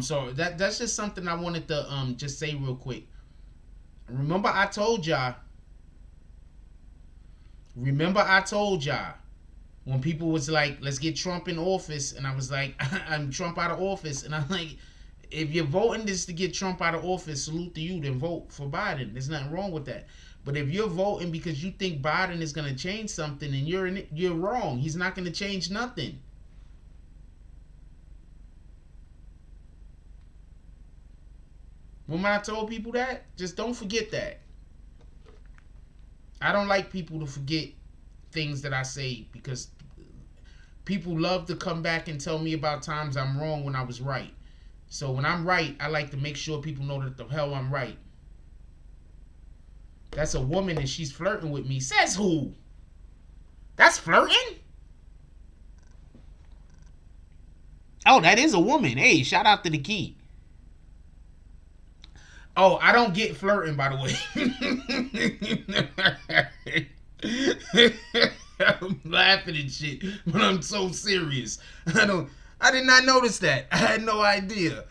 So that's just something I wanted to just say real quick. Remember I told y'all when people was like, let's get Trump in office, and I was like, I'm Trump out of office, and I'm like, if you're voting this to get Trump out of office, salute to you, then vote for Biden. There's nothing wrong with that. But if you're voting because you think Biden is gonna change something, and you're wrong. He's not gonna change nothing. When I told people that, just don't forget that. I don't like people to forget things that I say, because people love to come back and tell me about times I'm wrong when I was right. So when I'm right, I like to make sure people know that the hell I'm right. That's a woman and she's flirting with me. Says who? That's flirting? Oh, that is a woman. Hey, shout out to the key. Oh, I don't get flirting, by the way. I'm laughing and shit, but I'm so serious. I did not notice that. I had no idea.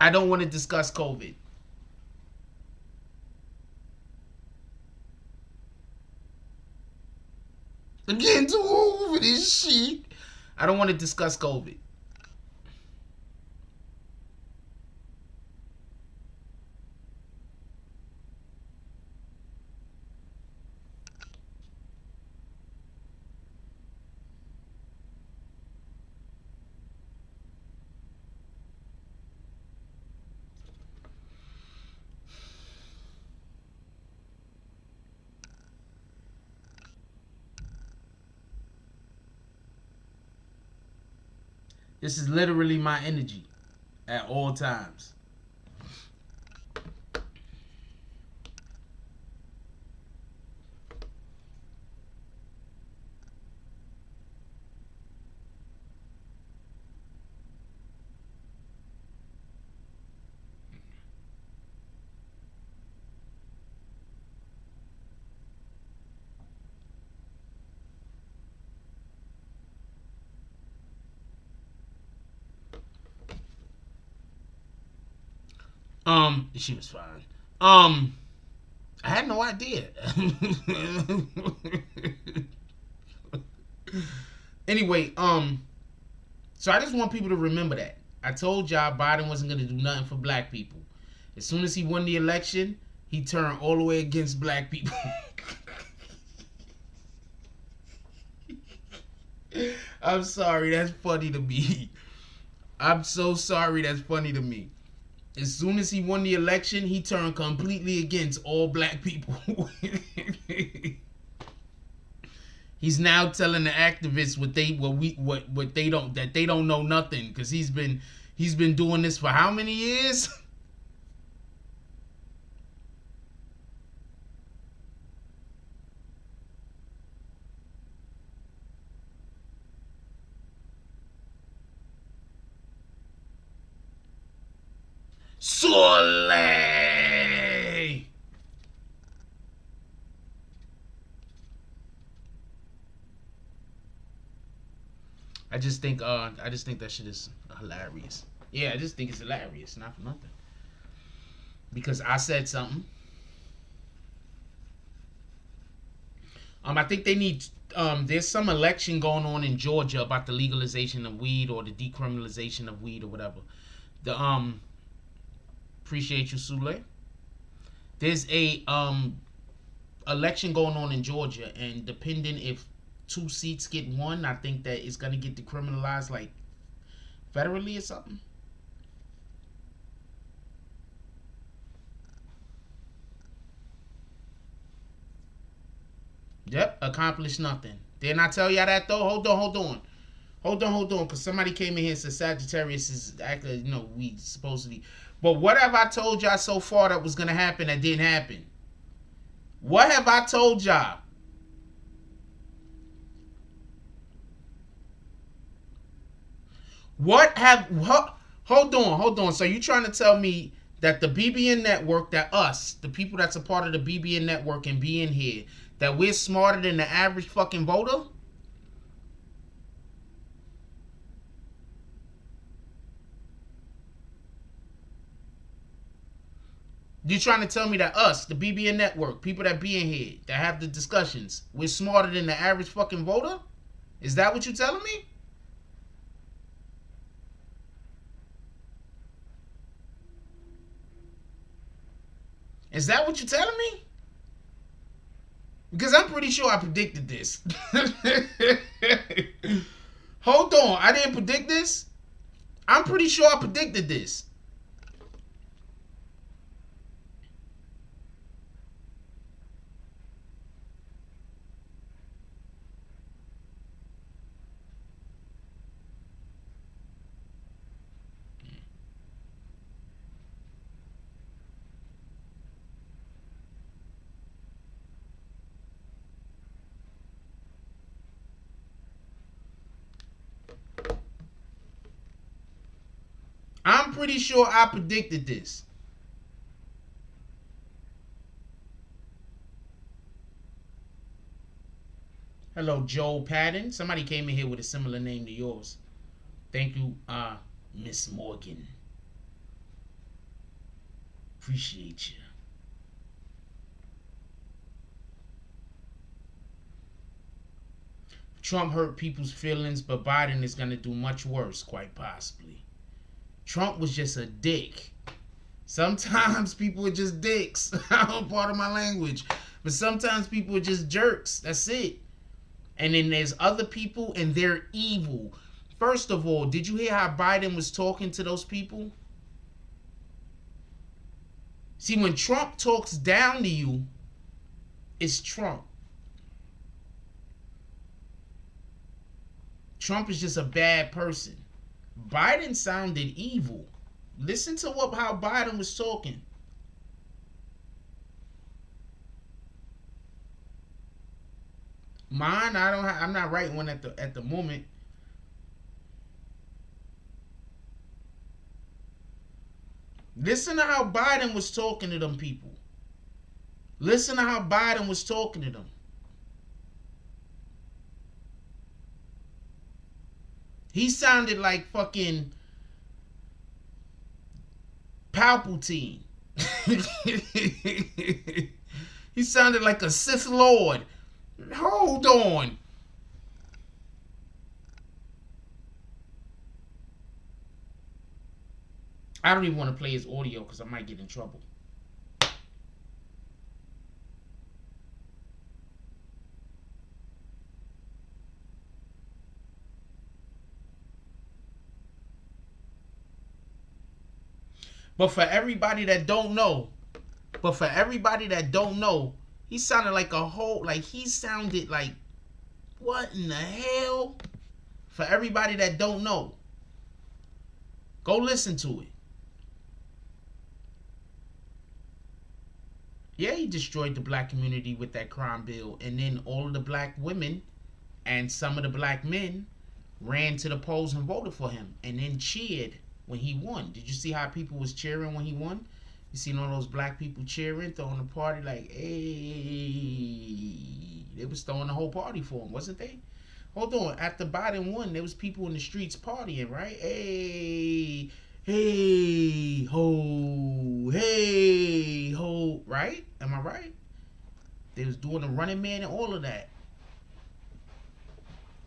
I don't want to discuss COVID. I'm getting too old for this shit. I don't want to discuss COVID. This is literally my energy at all times. She was fine. I had no idea. Anyway, so I just want people to remember that. I told y'all Biden wasn't gonna do nothing for black people. As soon as he won the election, he turned all the way against black people. I'm sorry, that's funny to me. I'm so sorry, that's funny to me. As soon as he won the election, he turned completely against all black people. He's now telling the activists what they don't know nothing, because he's been doing this for how many years? Soleil. I just think that shit is hilarious. Yeah, I just think it's hilarious, not for nothing. Because I said something. I think they need. There's some election going on in Georgia about the legalization of weed or the decriminalization of weed or whatever. Appreciate you, Sule. There's a election going on in Georgia, and depending if 2 seats get won, I think that it's gonna get decriminalized like federally or something. Yep, accomplished nothing. Didn't I tell y'all that though? Hold on, because somebody came in here and said Sagittarius is actually, we supposedly. But what have I told y'all so far that was gonna happen that didn't happen? What have I told y'all? Hold on. So you trying to tell me that the BBN network, that us, the people that's a part of the BBN network and being here, that we're smarter than the average fucking voter? You trying to tell me that us, the BBN network, people that be in here, that have the discussions, we're smarter than the average fucking voter? Is that what you telling me? Is that what you telling me? Because I'm pretty sure I predicted this. Hold on, I didn't predict this? I'm pretty sure I predicted this. I'm pretty sure I predicted this. Hello, Joe Patton. Somebody came in here with a similar name to yours. Thank you, Miss Morgan. Appreciate you. Trump hurt people's feelings, but Biden is going to do much worse, quite possibly. Trump was just a dick. Sometimes people are just dicks. Part of my language. But sometimes people are just jerks. That's it. And then there's other people, and they're evil. First of all, did you hear how Biden was talking to those people? See, when Trump talks down to you, it's Trump. Trump is just a bad person. Biden sounded evil. Listen to how Biden was talking. Mine, I'm not writing one at the moment. Listen to how Biden was talking to them people. Listen to how Biden was talking to them. He sounded like fucking Palpatine. He sounded like a Sith Lord. Hold on. I don't even want to play his audio because I might get in trouble. But for everybody that don't know, he sounded like he sounded like, what in the hell? For everybody that don't know, go listen to it. Yeah, he destroyed the black community with that crime bill. And then all of the black women and some of the black men ran to the polls and voted for him. And then cheered when he won. Did you see how people was cheering when he won? You seen all those black people cheering, throwing a party like, hey. They was throwing the whole party for him, wasn't they? Hold on. After Biden won, there was people in the streets partying, right? Hey, hey, ho, right? Am I right? They was doing the Running Man and all of that.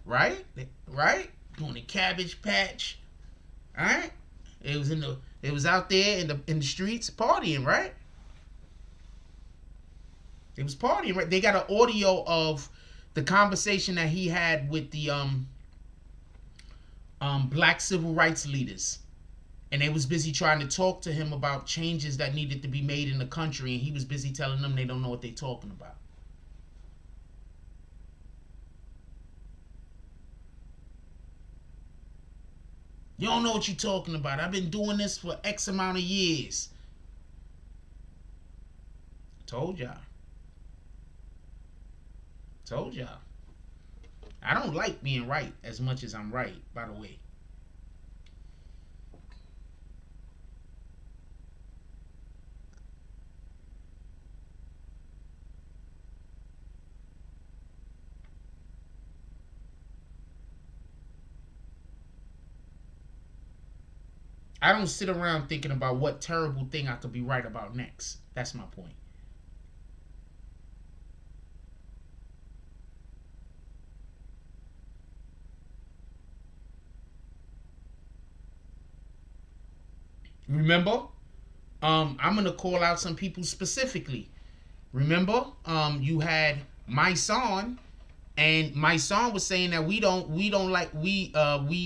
Right? Right? Doing the Cabbage Patch. Alright? It was out there in the streets partying, right? It was partying, right? They got an audio of the conversation that he had with the black civil rights leaders. And they was busy trying to talk to him about changes that needed to be made in the country, and he was busy telling them they don't know what they talking about. You don't know what you're talking about. I've been doing this for X amount of years. Told y'all. I don't like being right as much as I'm right, by the way. I don't sit around thinking about what terrible thing I could be right about next. That's my point. Remember? I'm going to call out some people specifically. Remember? You had my son And my son was saying that we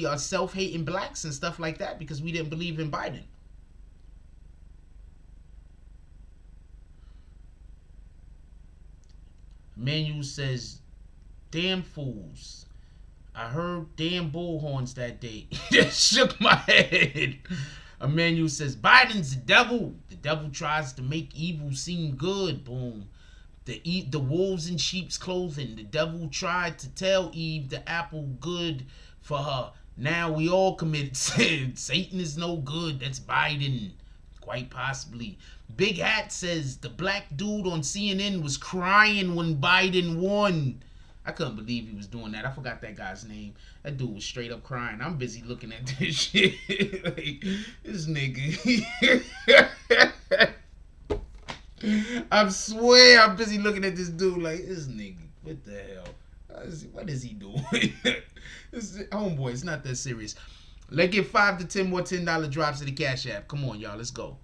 are self-hating blacks and stuff like that because we didn't believe in Biden. Manu says, damn fools. I heard damn bullhorns that day. Just shook my head. Emmanuel says, Biden's the devil. The devil tries to make evil seem good. Boom. The wolves in sheep's clothing. The devil tried to tell Eve the apple good for her. Now we all committed sin. Satan is no good. That's Biden. Quite possibly. Big Hat says the black dude on CNN was crying when Biden won. I couldn't believe he was doing that. I forgot that guy's name. That dude was straight up crying. I'm busy looking at this shit. Like, this nigga. I swear I'm busy looking at this dude like, this nigga, what the hell? What is he doing? Homeboy, it's not that serious. Let's get 5 to 10 more $10 drops in the Cash App. Come on, y'all. Let's go.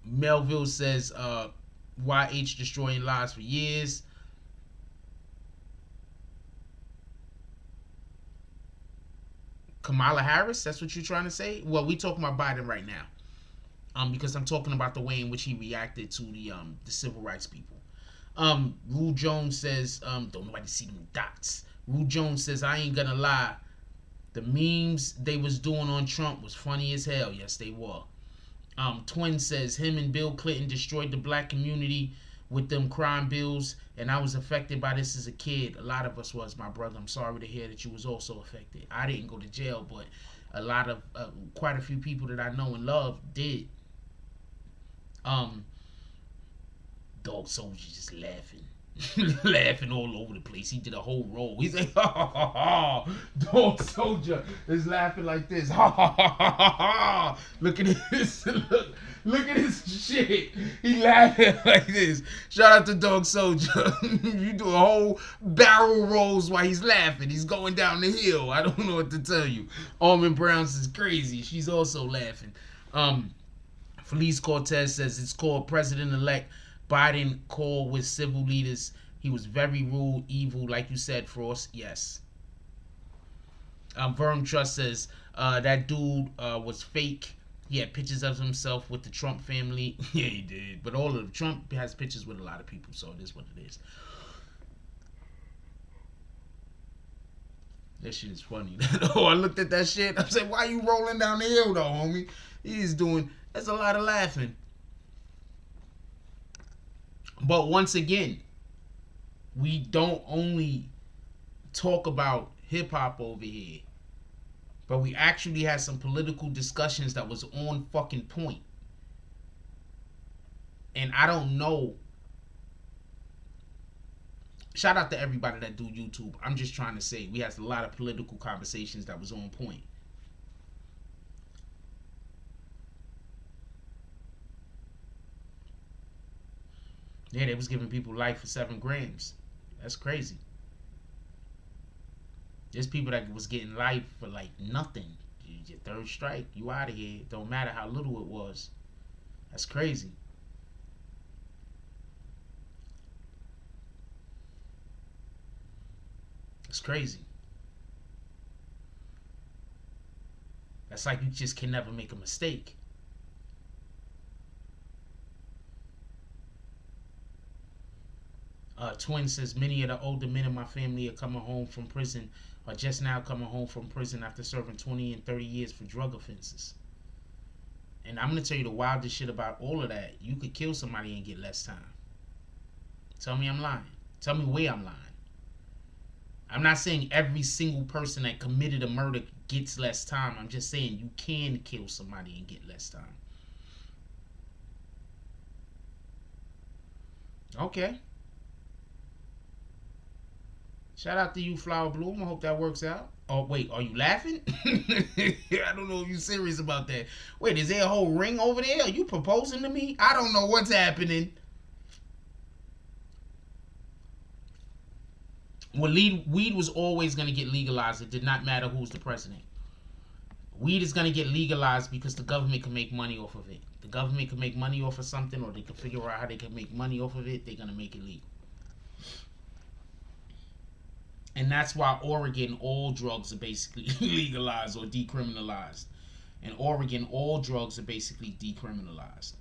Melville says, YH destroying lives for years. Kamala Harris, that's what you're trying to say? Well, we talking about Biden right now. Because I'm talking about the way in which he reacted to the civil rights people. Rue Jones says, don't nobody see them dots. Rue Jones says, I ain't gonna lie. The memes they was doing on Trump was funny as hell. Yes, they were. Twin says, him and Bill Clinton destroyed the black community with them crime bills, and I was affected by this as a kid. A lot of us was, my brother. I'm sorry to hear that you was also affected. I didn't go to jail, but a lot of, quite a few people that I know and love did. Dog Soldier just laughing. Laughing all over the place. He did a whole roll. He's like, ha ha ha ha. Dog Soldier is laughing like this. Ha ha ha ha ha. Look at this. Look at this shit. He laughing like this. Shout out to Dog Soldier. You do a whole barrel rolls while he's laughing. He's going down the hill. I don't know what to tell you. Almond Browns is crazy. She's also laughing. Felice Cortez says it's called President-elect Biden called with civil leaders. He was very rude, evil, like you said, Frost. Yes. Vern Trust says that dude was fake. He had pictures of himself with the Trump family. Yeah, he did. But all of Trump has pictures with a lot of people, so it is what it is. That shit is funny. Oh, I looked at that shit. I said, why you rolling down the hill, though, homie? He's doing... That's a lot of laughing. But once again, we don't only talk about hip-hop over here, but we actually had some political discussions that was on fucking point. And I don't know. Shout out to everybody that do YouTube. I'm just trying to say we had a lot of political conversations that was on point. Yeah, they was giving people life for 7 grams. That's crazy. There's people that was getting life for like nothing. Your 3rd strike, you out of here. Don't matter how little it was. That's crazy. That's crazy. That's like you just can never make a mistake. Twin says many of the older men in my family are coming home from prison, or just now coming home from prison after serving 20 and 30 years for drug offenses. And I'm going to tell you the wildest shit about all of that. You could kill somebody and get less time. Tell me I'm lying. Tell me where I'm lying. I'm not saying every single person that committed a murder gets less time. I'm just saying you can kill somebody and get less time. Okay. Shout out to you, Flower Bloom. I hope that works out. Oh, wait, are you laughing? I don't know if you're serious about that. Wait, is there a whole ring over there? Are you proposing to me? I don't know what's happening. Well, weed was always going to get legalized. It did not matter who's the president. Weed is going to get legalized because the government can make money off of it. The government can make money off of something, or they can figure out how they can make money off of it. They're going to make it legal. And that's why Oregon, all drugs are basically legalized or decriminalized. In Oregon, all drugs are basically decriminalized.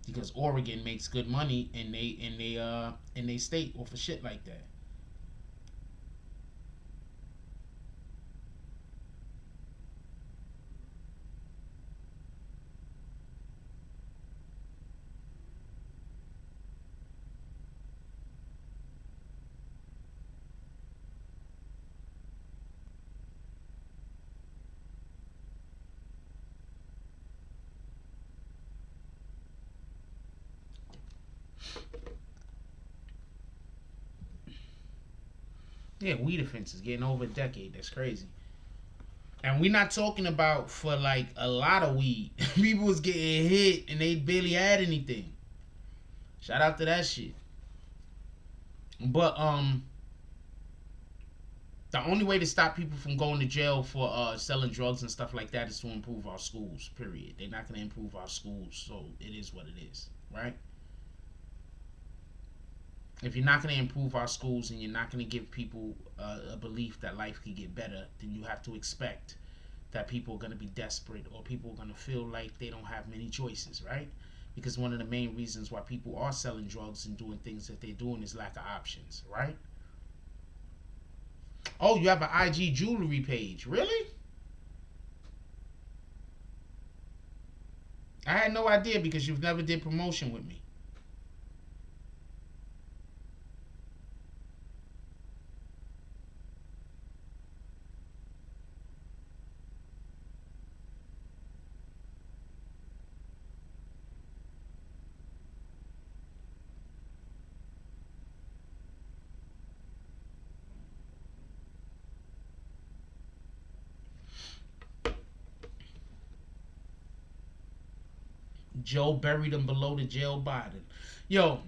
Because Oregon makes good money in they state or for shit like that. Yeah, weed offenses getting over a decade. That's crazy. And we're not talking about for like a lot of weed. People was getting hit and they barely had anything. Shout out to that shit. But the only way to stop people from going to jail for selling drugs and stuff like that is to improve our schools. Period. They're not gonna improve our schools, so it is what it is, right? If you're not going to improve our schools and you're not going to give people a belief that life could get better, then you have to expect that people are going to be desperate or people are going to feel like they don't have many choices, right? Because one of the main reasons why people are selling drugs and doing things that they're doing is lack of options, right? Oh, you have an IG jewelry page. Really? I had no idea because you've never did promotion with me. Joe buried him below the Joe Biden. Yo,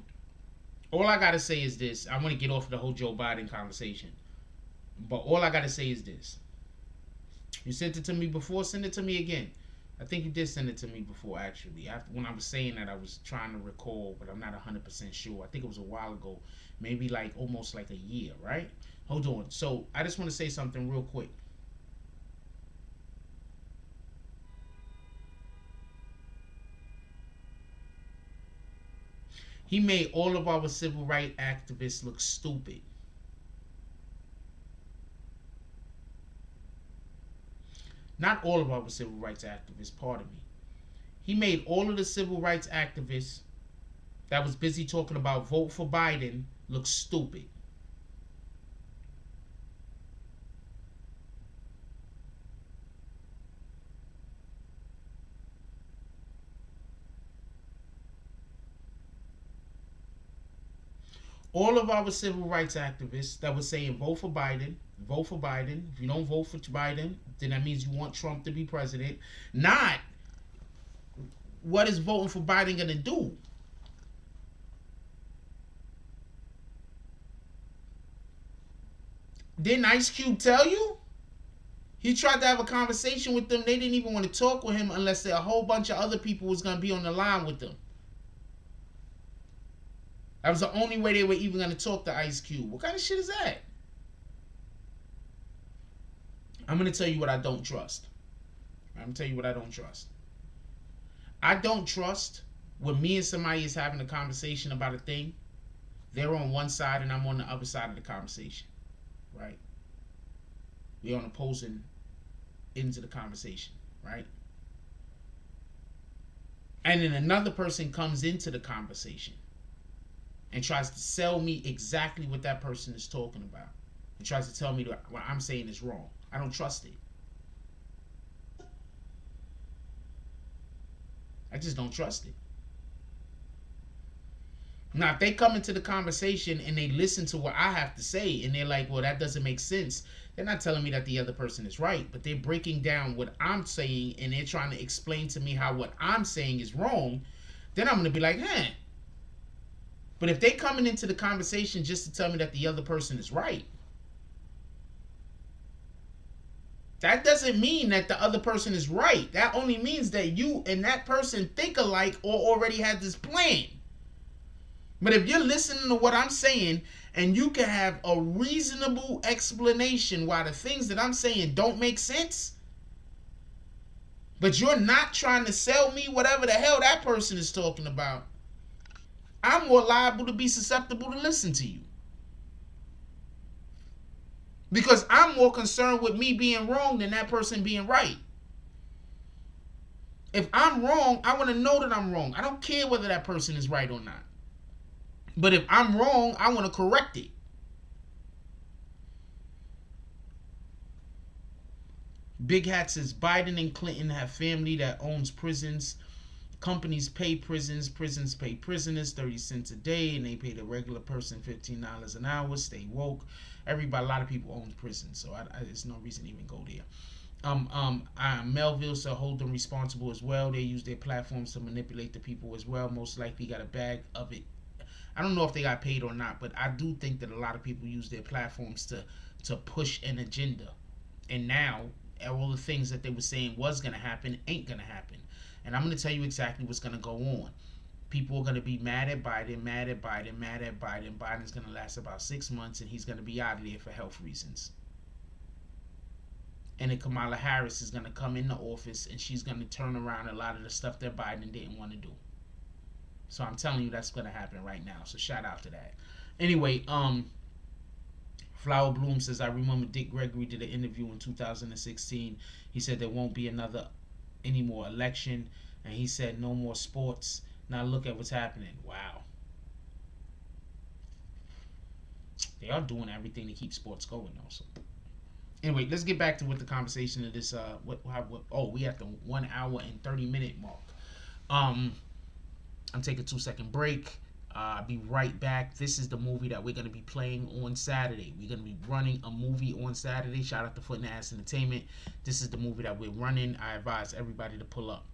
all I gotta say is this. I want to get off of the whole Joe Biden conversation. But all I gotta say is this. You sent it to me before, send it to me again. I think you did send it to me before, actually. After, when I was saying that, I was trying to recall, but I'm not 100% sure. I think it was a while ago. Maybe like almost like a year, right? Hold on. So I just want to say something real quick. He made all of our civil rights activists look stupid. Not all of our civil rights activists, pardon me. He made all of the civil rights activists that was busy talking about vote for Biden look stupid. All of our civil rights activists that were saying vote for Biden, vote for Biden. If you don't vote for Biden, then that means you want Trump to be president. Not what is voting for Biden going to do. Didn't Ice Cube tell you? He tried to have a conversation with them. They didn't even want to talk with him unless a whole bunch of other people was going to be on the line with them. That was the only way they were even going to talk to Ice Cube. What kind of shit is that? I'm going to tell you what I don't trust. I'm going to tell you what I don't trust. I don't trust when me and somebody is having a conversation about a thing. They're on one side and I'm on the other side of the conversation. Right? We're on opposing ends of the conversation. Right? And then another person comes into the conversation and tries to sell me exactly what that person is talking about. And tries to tell me that what I'm saying is wrong. I don't trust it. I just don't trust it. Now, if they come into the conversation and they listen to what I have to say and they're like, well, that doesn't make sense. They're not telling me that the other person is right, but they're breaking down what I'm saying and they're trying to explain to me how what I'm saying is wrong. Then I'm going to be like, huh. But if they coming into the conversation just to tell me that the other person is right, that doesn't doesn't mean that the other person is right. That only means that you and that person think alike or already had this plan. But if you're listening to what I'm saying and you can have a reasonable explanation why the things that I'm saying don't make sense, but you're not trying to sell me whatever the hell that person is talking about, I'm more liable to be susceptible to listen to you. Because I'm more concerned with me being wrong than that person being right. If I'm wrong, I want to know that I'm wrong. I don't care whether that person is right or not. But if I'm wrong, I want to correct it. Big Hat says Biden and Clinton have family that owns prisons. Companies pay prisons. Prisons pay prisoners 30 cents a day, and they pay the regular person $15 an hour. Stay woke. Everybody, a lot of people own prisons, so there's no reason to even go there. Melville said hold them responsible as well. They use their platforms to manipulate the people as well. Most likely got a bag of it. I don't know if they got paid or not, but I do think that a lot of people use their platforms to push an agenda. And now, all the things that they were saying was going to happen ain't going to happen. And I'm going to tell you exactly what's going to go on. People are going to be mad at Biden. Biden's going to last about 6 months, and he's going to be out of there for health reasons. And then Kamala Harris is going to come into office, and she's going to turn around a lot of the stuff that Biden didn't want to do. So I'm telling you that's going to happen right now. So shout out to that. Anyway, Flower Bloom says, I remember Dick Gregory did an interview in 2016. He said there won't be any more election. And he said no more sports. Now look at what's happening. Wow. They are doing everything to keep sports going also. Anyway, let's get back to what the conversation of this, we at the 1 hour and 30 minute mark. I'm taking a 2-second break. I'll be right back. This is the movie that we're going to be playing on Saturday. We're going to be running a movie on Saturday. Shout out to Foot and Ass Entertainment. This is the movie that we're running. I advise everybody to pull up.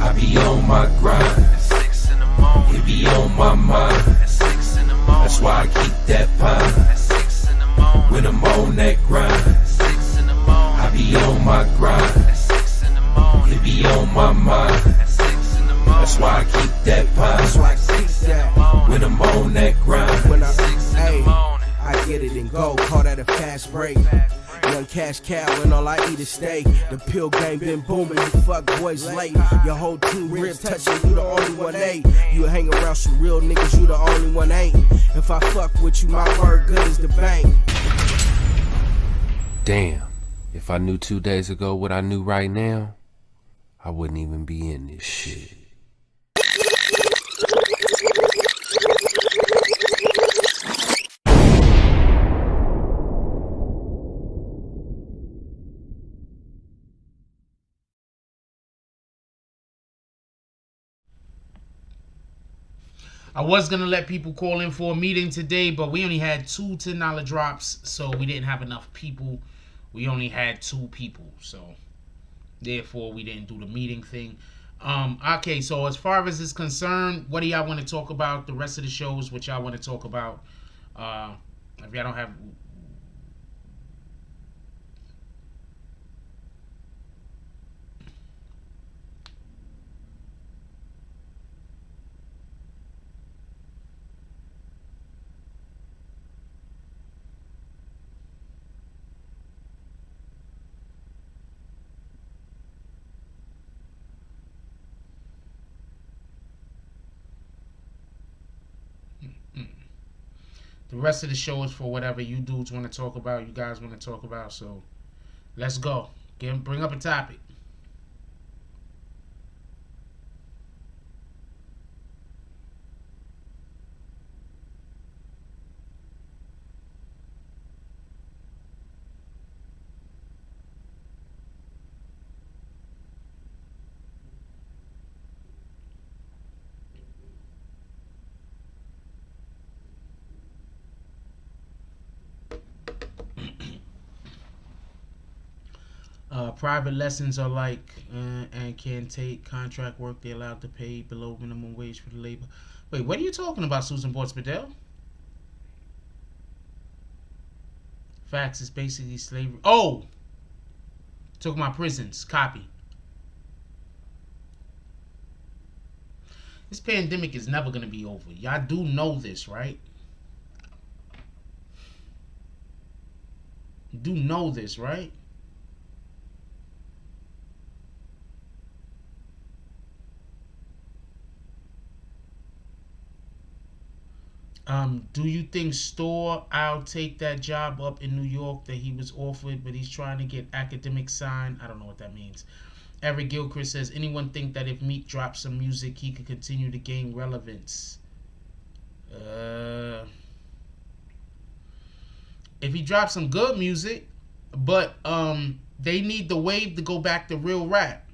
I be on my grind. At 6 in the morning. It be on my mind. At 6 in the morning. That's why I keep that pine. At 6 in the morning. When I'm on that grind. At 6 in the morning. I be on my grind. At 6 in the morning. It be on my mind. At 6 in the morning. That's why I keep that pine. That's why I keep that. When I'm on that grind. When I'm 6 in the morning. I get it and go. Call that a fast break. Young cash cow and all I eat is steak. The pill game been booming, you fuck boys late. Your whole team ribs touching, you the only one ain't. You hang around some real niggas, you the only one ain't. If I fuck with you, my word good as the bank. Damn, if I knew 2 days ago what I knew right now, I wouldn't even be in this shit. I was going to let people call in for a meeting today, but we only had 2 $10 drops, so we didn't have enough people. We only had 2 people, so therefore we didn't do the meeting thing. Okay, so as far as is concerned, what do y'all want to talk about? The rest of the shows, what y'all want to talk about? If y'all don't have... The rest of the show is for whatever you dudes want to talk about, you guys want to talk about. So let's go. Bring up a topic. Private lessons are like and can take contract work. They're allowed to pay below minimum wage for the labor. Wait, what are you talking about, Susan Bortz-Bedell? Facts is basically slavery. Oh, talking about prisons. Copy. This pandemic is never gonna be over. Y'all do know this, right? You do know this, right? Do you think I'll take that job up in New York that he was offered, but he's trying to get academic signed? I don't know what that means. Eric Gilchrist says, anyone think that if Meek drops some music, he could continue to gain relevance? If he drops some good music, but they need the wave to go back to real rap.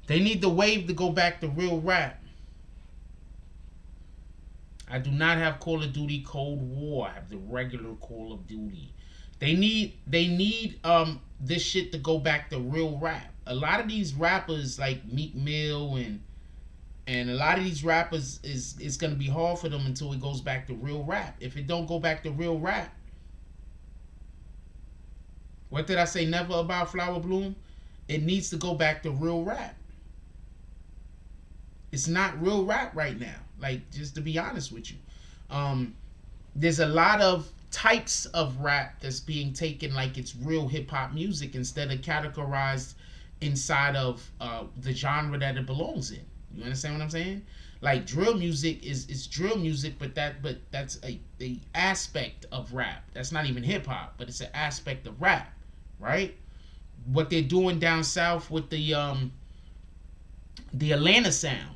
They need the wave to go back to real rap. I do not have Call of Duty Cold War. I have the regular Call of Duty. They need this shit to go back to real rap. A lot of these rappers like Meek Mill and a lot of these rappers it's gonna be hard for them until it goes back to real rap. If it don't go back to real rap, what did I say never about Flower Bloom? It needs to go back to real rap. It's not real rap right now. Like, just to be honest with you. There's a lot of types of rap that's being taken like it's real hip-hop music instead of categorized inside of the genre that it belongs in. You understand what I'm saying? Like, drill music is drill music, but that's a aspect of rap. That's not even hip-hop, but it's an aspect of rap, right? What they're doing down south with the Atlanta sound,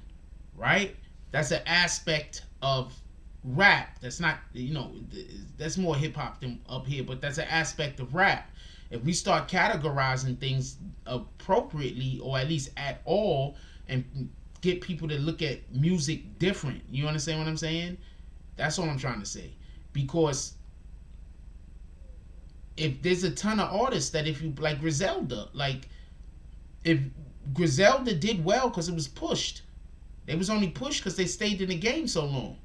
right? That's an aspect of rap. That's not, that's more hip hop than up here, but that's an aspect of rap. If we start categorizing things appropriately, or at least at all, and get people to look at music different, you understand what I'm saying? That's all I'm trying to say. Because if there's a ton of artists that, if you like Griselda, like if Griselda did well because it was pushed. They was only pushed because they stayed in the game so long.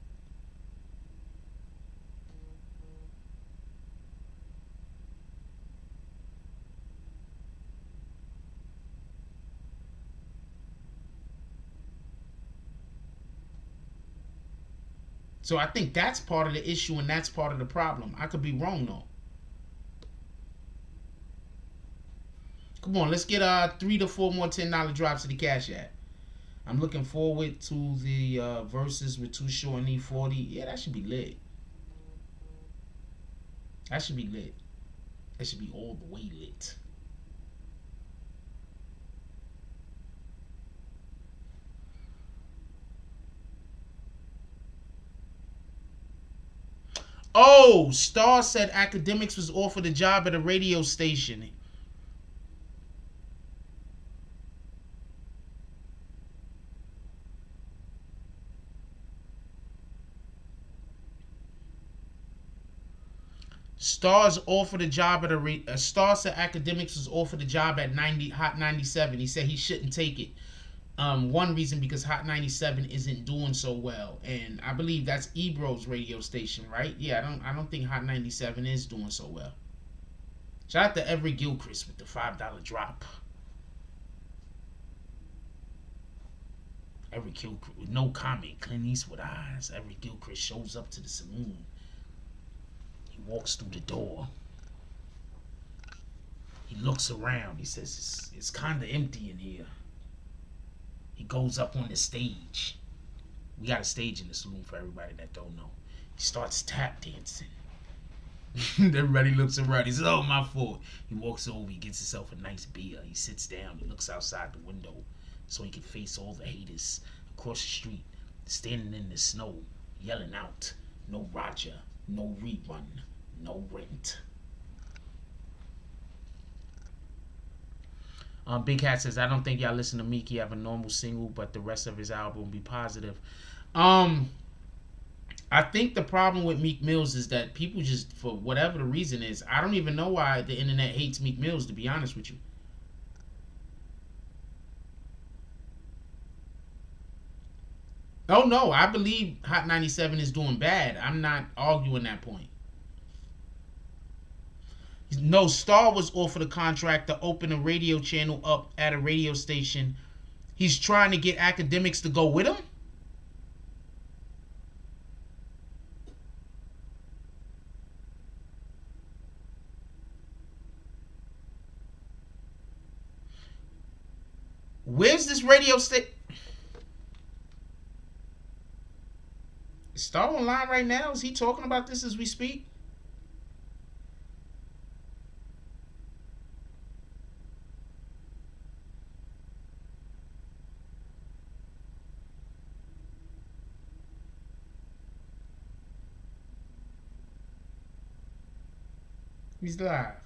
So I think that's part of the issue and that's part of the problem. I could be wrong though. Come on, let's get 3 to 4 more $10 drops to the Cash App. I'm looking forward to the verses with Too Short and E40. Yeah, that should be lit. That should be lit. That should be all the way lit. Oh, Star said Academics was offered a job at a radio station. Stars offered a job at Star said Academics was offered a job at Hot 97. He said he shouldn't take it. One reason because Hot 97 isn't doing so well, and I believe that's Ebro's radio station, right? Yeah, I don't think Hot 97 is doing so well. Shout out to Every Gilchrist with the $5 drop. Every Gilchrist with no comment. Clint Eastwood eyes. Every Gilchrist shows up to the saloon. He walks through the door. He looks around. He says, it's kind of empty in here. He goes up on the stage. We got a stage in the saloon for everybody that don't know. He starts tap dancing. Everybody looks around. He says, oh, my fault. He walks over. He gets himself a nice beer. He sits down. He looks outside the window so he can face all the haters across the street, standing in the snow, yelling out, no Roger, no rerun, no rent. Big Hat says, I don't think y'all listen to Meek. He have a normal single, but the rest of his album will be positive. I think the problem with Meek Mills is that people just, for whatever the reason is, I don't even know why the internet hates Meek Mills, to be honest with you. Oh no, I believe Hot 97 is doing bad. I'm not arguing that point. No, Star was offered a contract to open a radio channel up at a radio station. He's trying to get academics to go with him. Where's this radio station? Star online right now? Is he talking about this as we speak? He's live.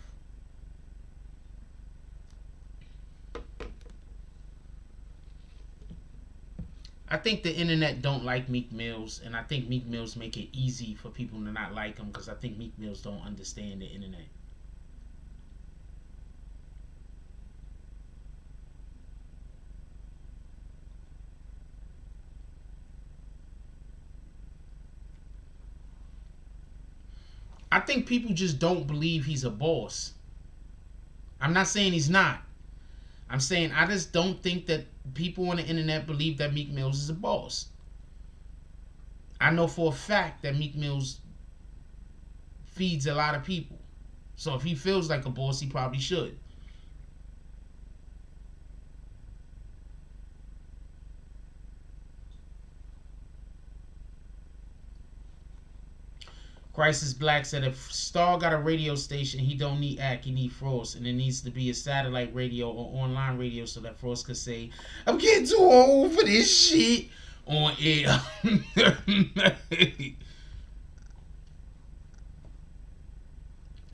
I think the internet don't like Meek Mills, and I think Meek Mills make it easy for people to not like him because I think Meek Mills don't understand the internet. I think people just don't believe he's a boss. I'm not saying he's not. I'm saying I just don't think that people on the internet believe that Meek Mills is a boss. I know for a fact that Meek Mills feeds a lot of people. So if he feels like a boss, he probably should. Crisis Black said if Star got a radio station, he don't need Act, he need Frost. And it needs to be a satellite radio or online radio so that Frost could say, I'm getting too old for this shit on air. I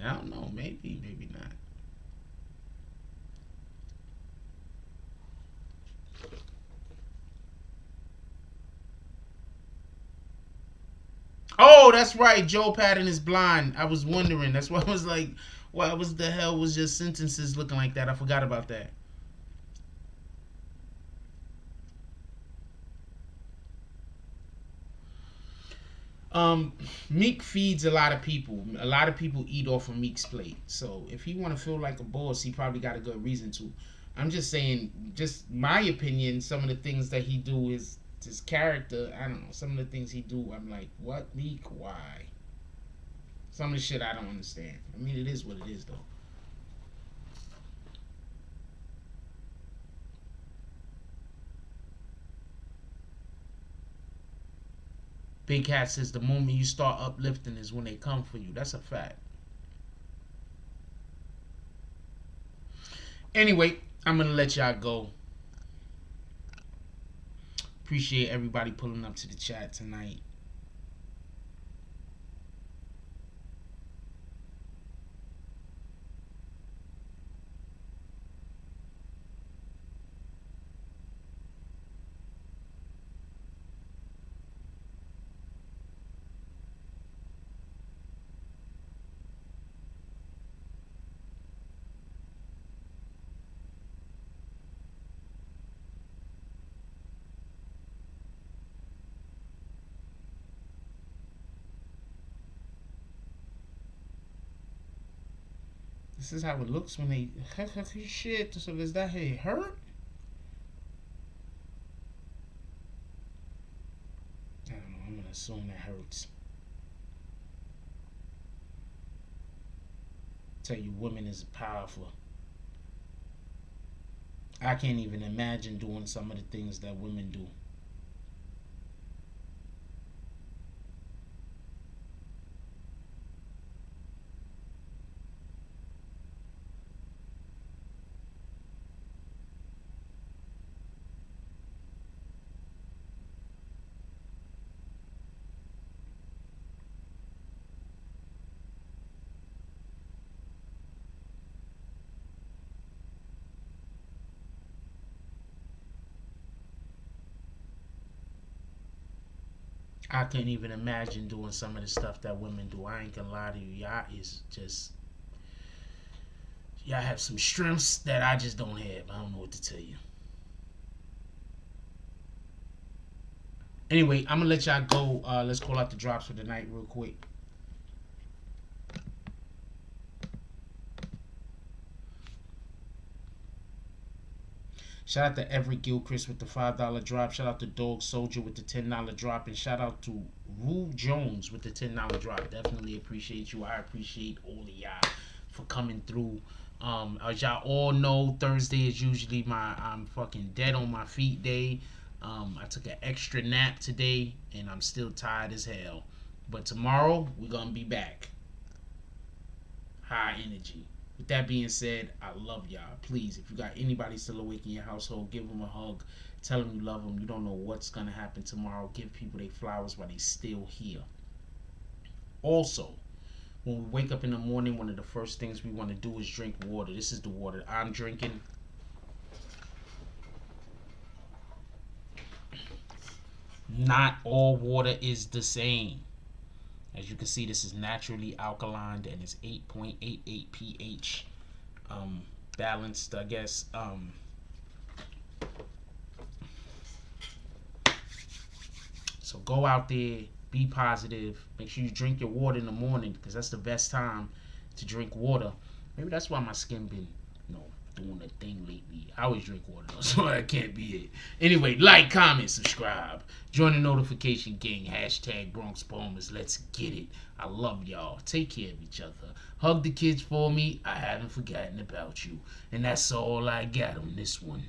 don't know, maybe not. Oh, that's right. Joe Patton is blind. I was wondering. That's why I was like, why was the hell was your sentences looking like that? I forgot about that. Meek feeds a lot of people. A lot of people eat off of Meek's plate. So if he want to feel like a boss, he probably got a good reason to. I'm just saying, just my opinion. Some of the things that he do is his character. I don't know. Some of the things he do, I'm like, what, Meek? Why? Some of the shit I don't understand. I mean, it is what it is, though. Big Hat says the moment you start uplifting is when they come for you. That's a fact. Anyway, I'm going to let y'all go. Appreciate everybody pulling up to the chat tonight. This is how it looks when they shit. So does that hurt? I don't know. I'm gonna assume that hurts. Tell you, women is powerful. I can't even imagine doing some of the things that women do. I can't even imagine doing some of the stuff that women do. I ain't gonna lie to you. Y'all have some strengths that I just don't have. I don't know what to tell you. Anyway, I'm gonna let y'all go. Let's call out the drops for the night real quick. Shout out to Everett Gilchrist with the $5 drop. Shout out to Dog Soldier with the $10 drop. And shout out to Rue Jones with the $10 drop. Definitely appreciate you. I appreciate all of y'all for coming through. As y'all all know, Thursday is usually I'm fucking dead on my feet day. I took an extra nap today and I'm still tired as hell. But tomorrow, we're going to be back. High energy. With that being said, I love y'all. Please, if you got anybody still awake in your household, give them a hug. Tell them you love them. You don't know what's going to happen tomorrow. Give people their flowers while they still here. Also, when we wake up in the morning, one of the first things we want to do is drink water. This is the water I'm drinking. Not all water is the same. As you can see, this is naturally alkaline and it's 8.88 pH. Balanced, I guess. So go out there, be positive. Make sure you drink your water in the morning because that's the best time to drink water. Maybe that's why my skin been, doing a thing lately. I always drink water though, so that can't be it. Anyway, like, comment, subscribe. Join the notification gang. # Bronx Bombers. Let's get it. I love y'all. Take care of each other. Hug the kids for me. I haven't forgotten about you. And that's all I got on this one.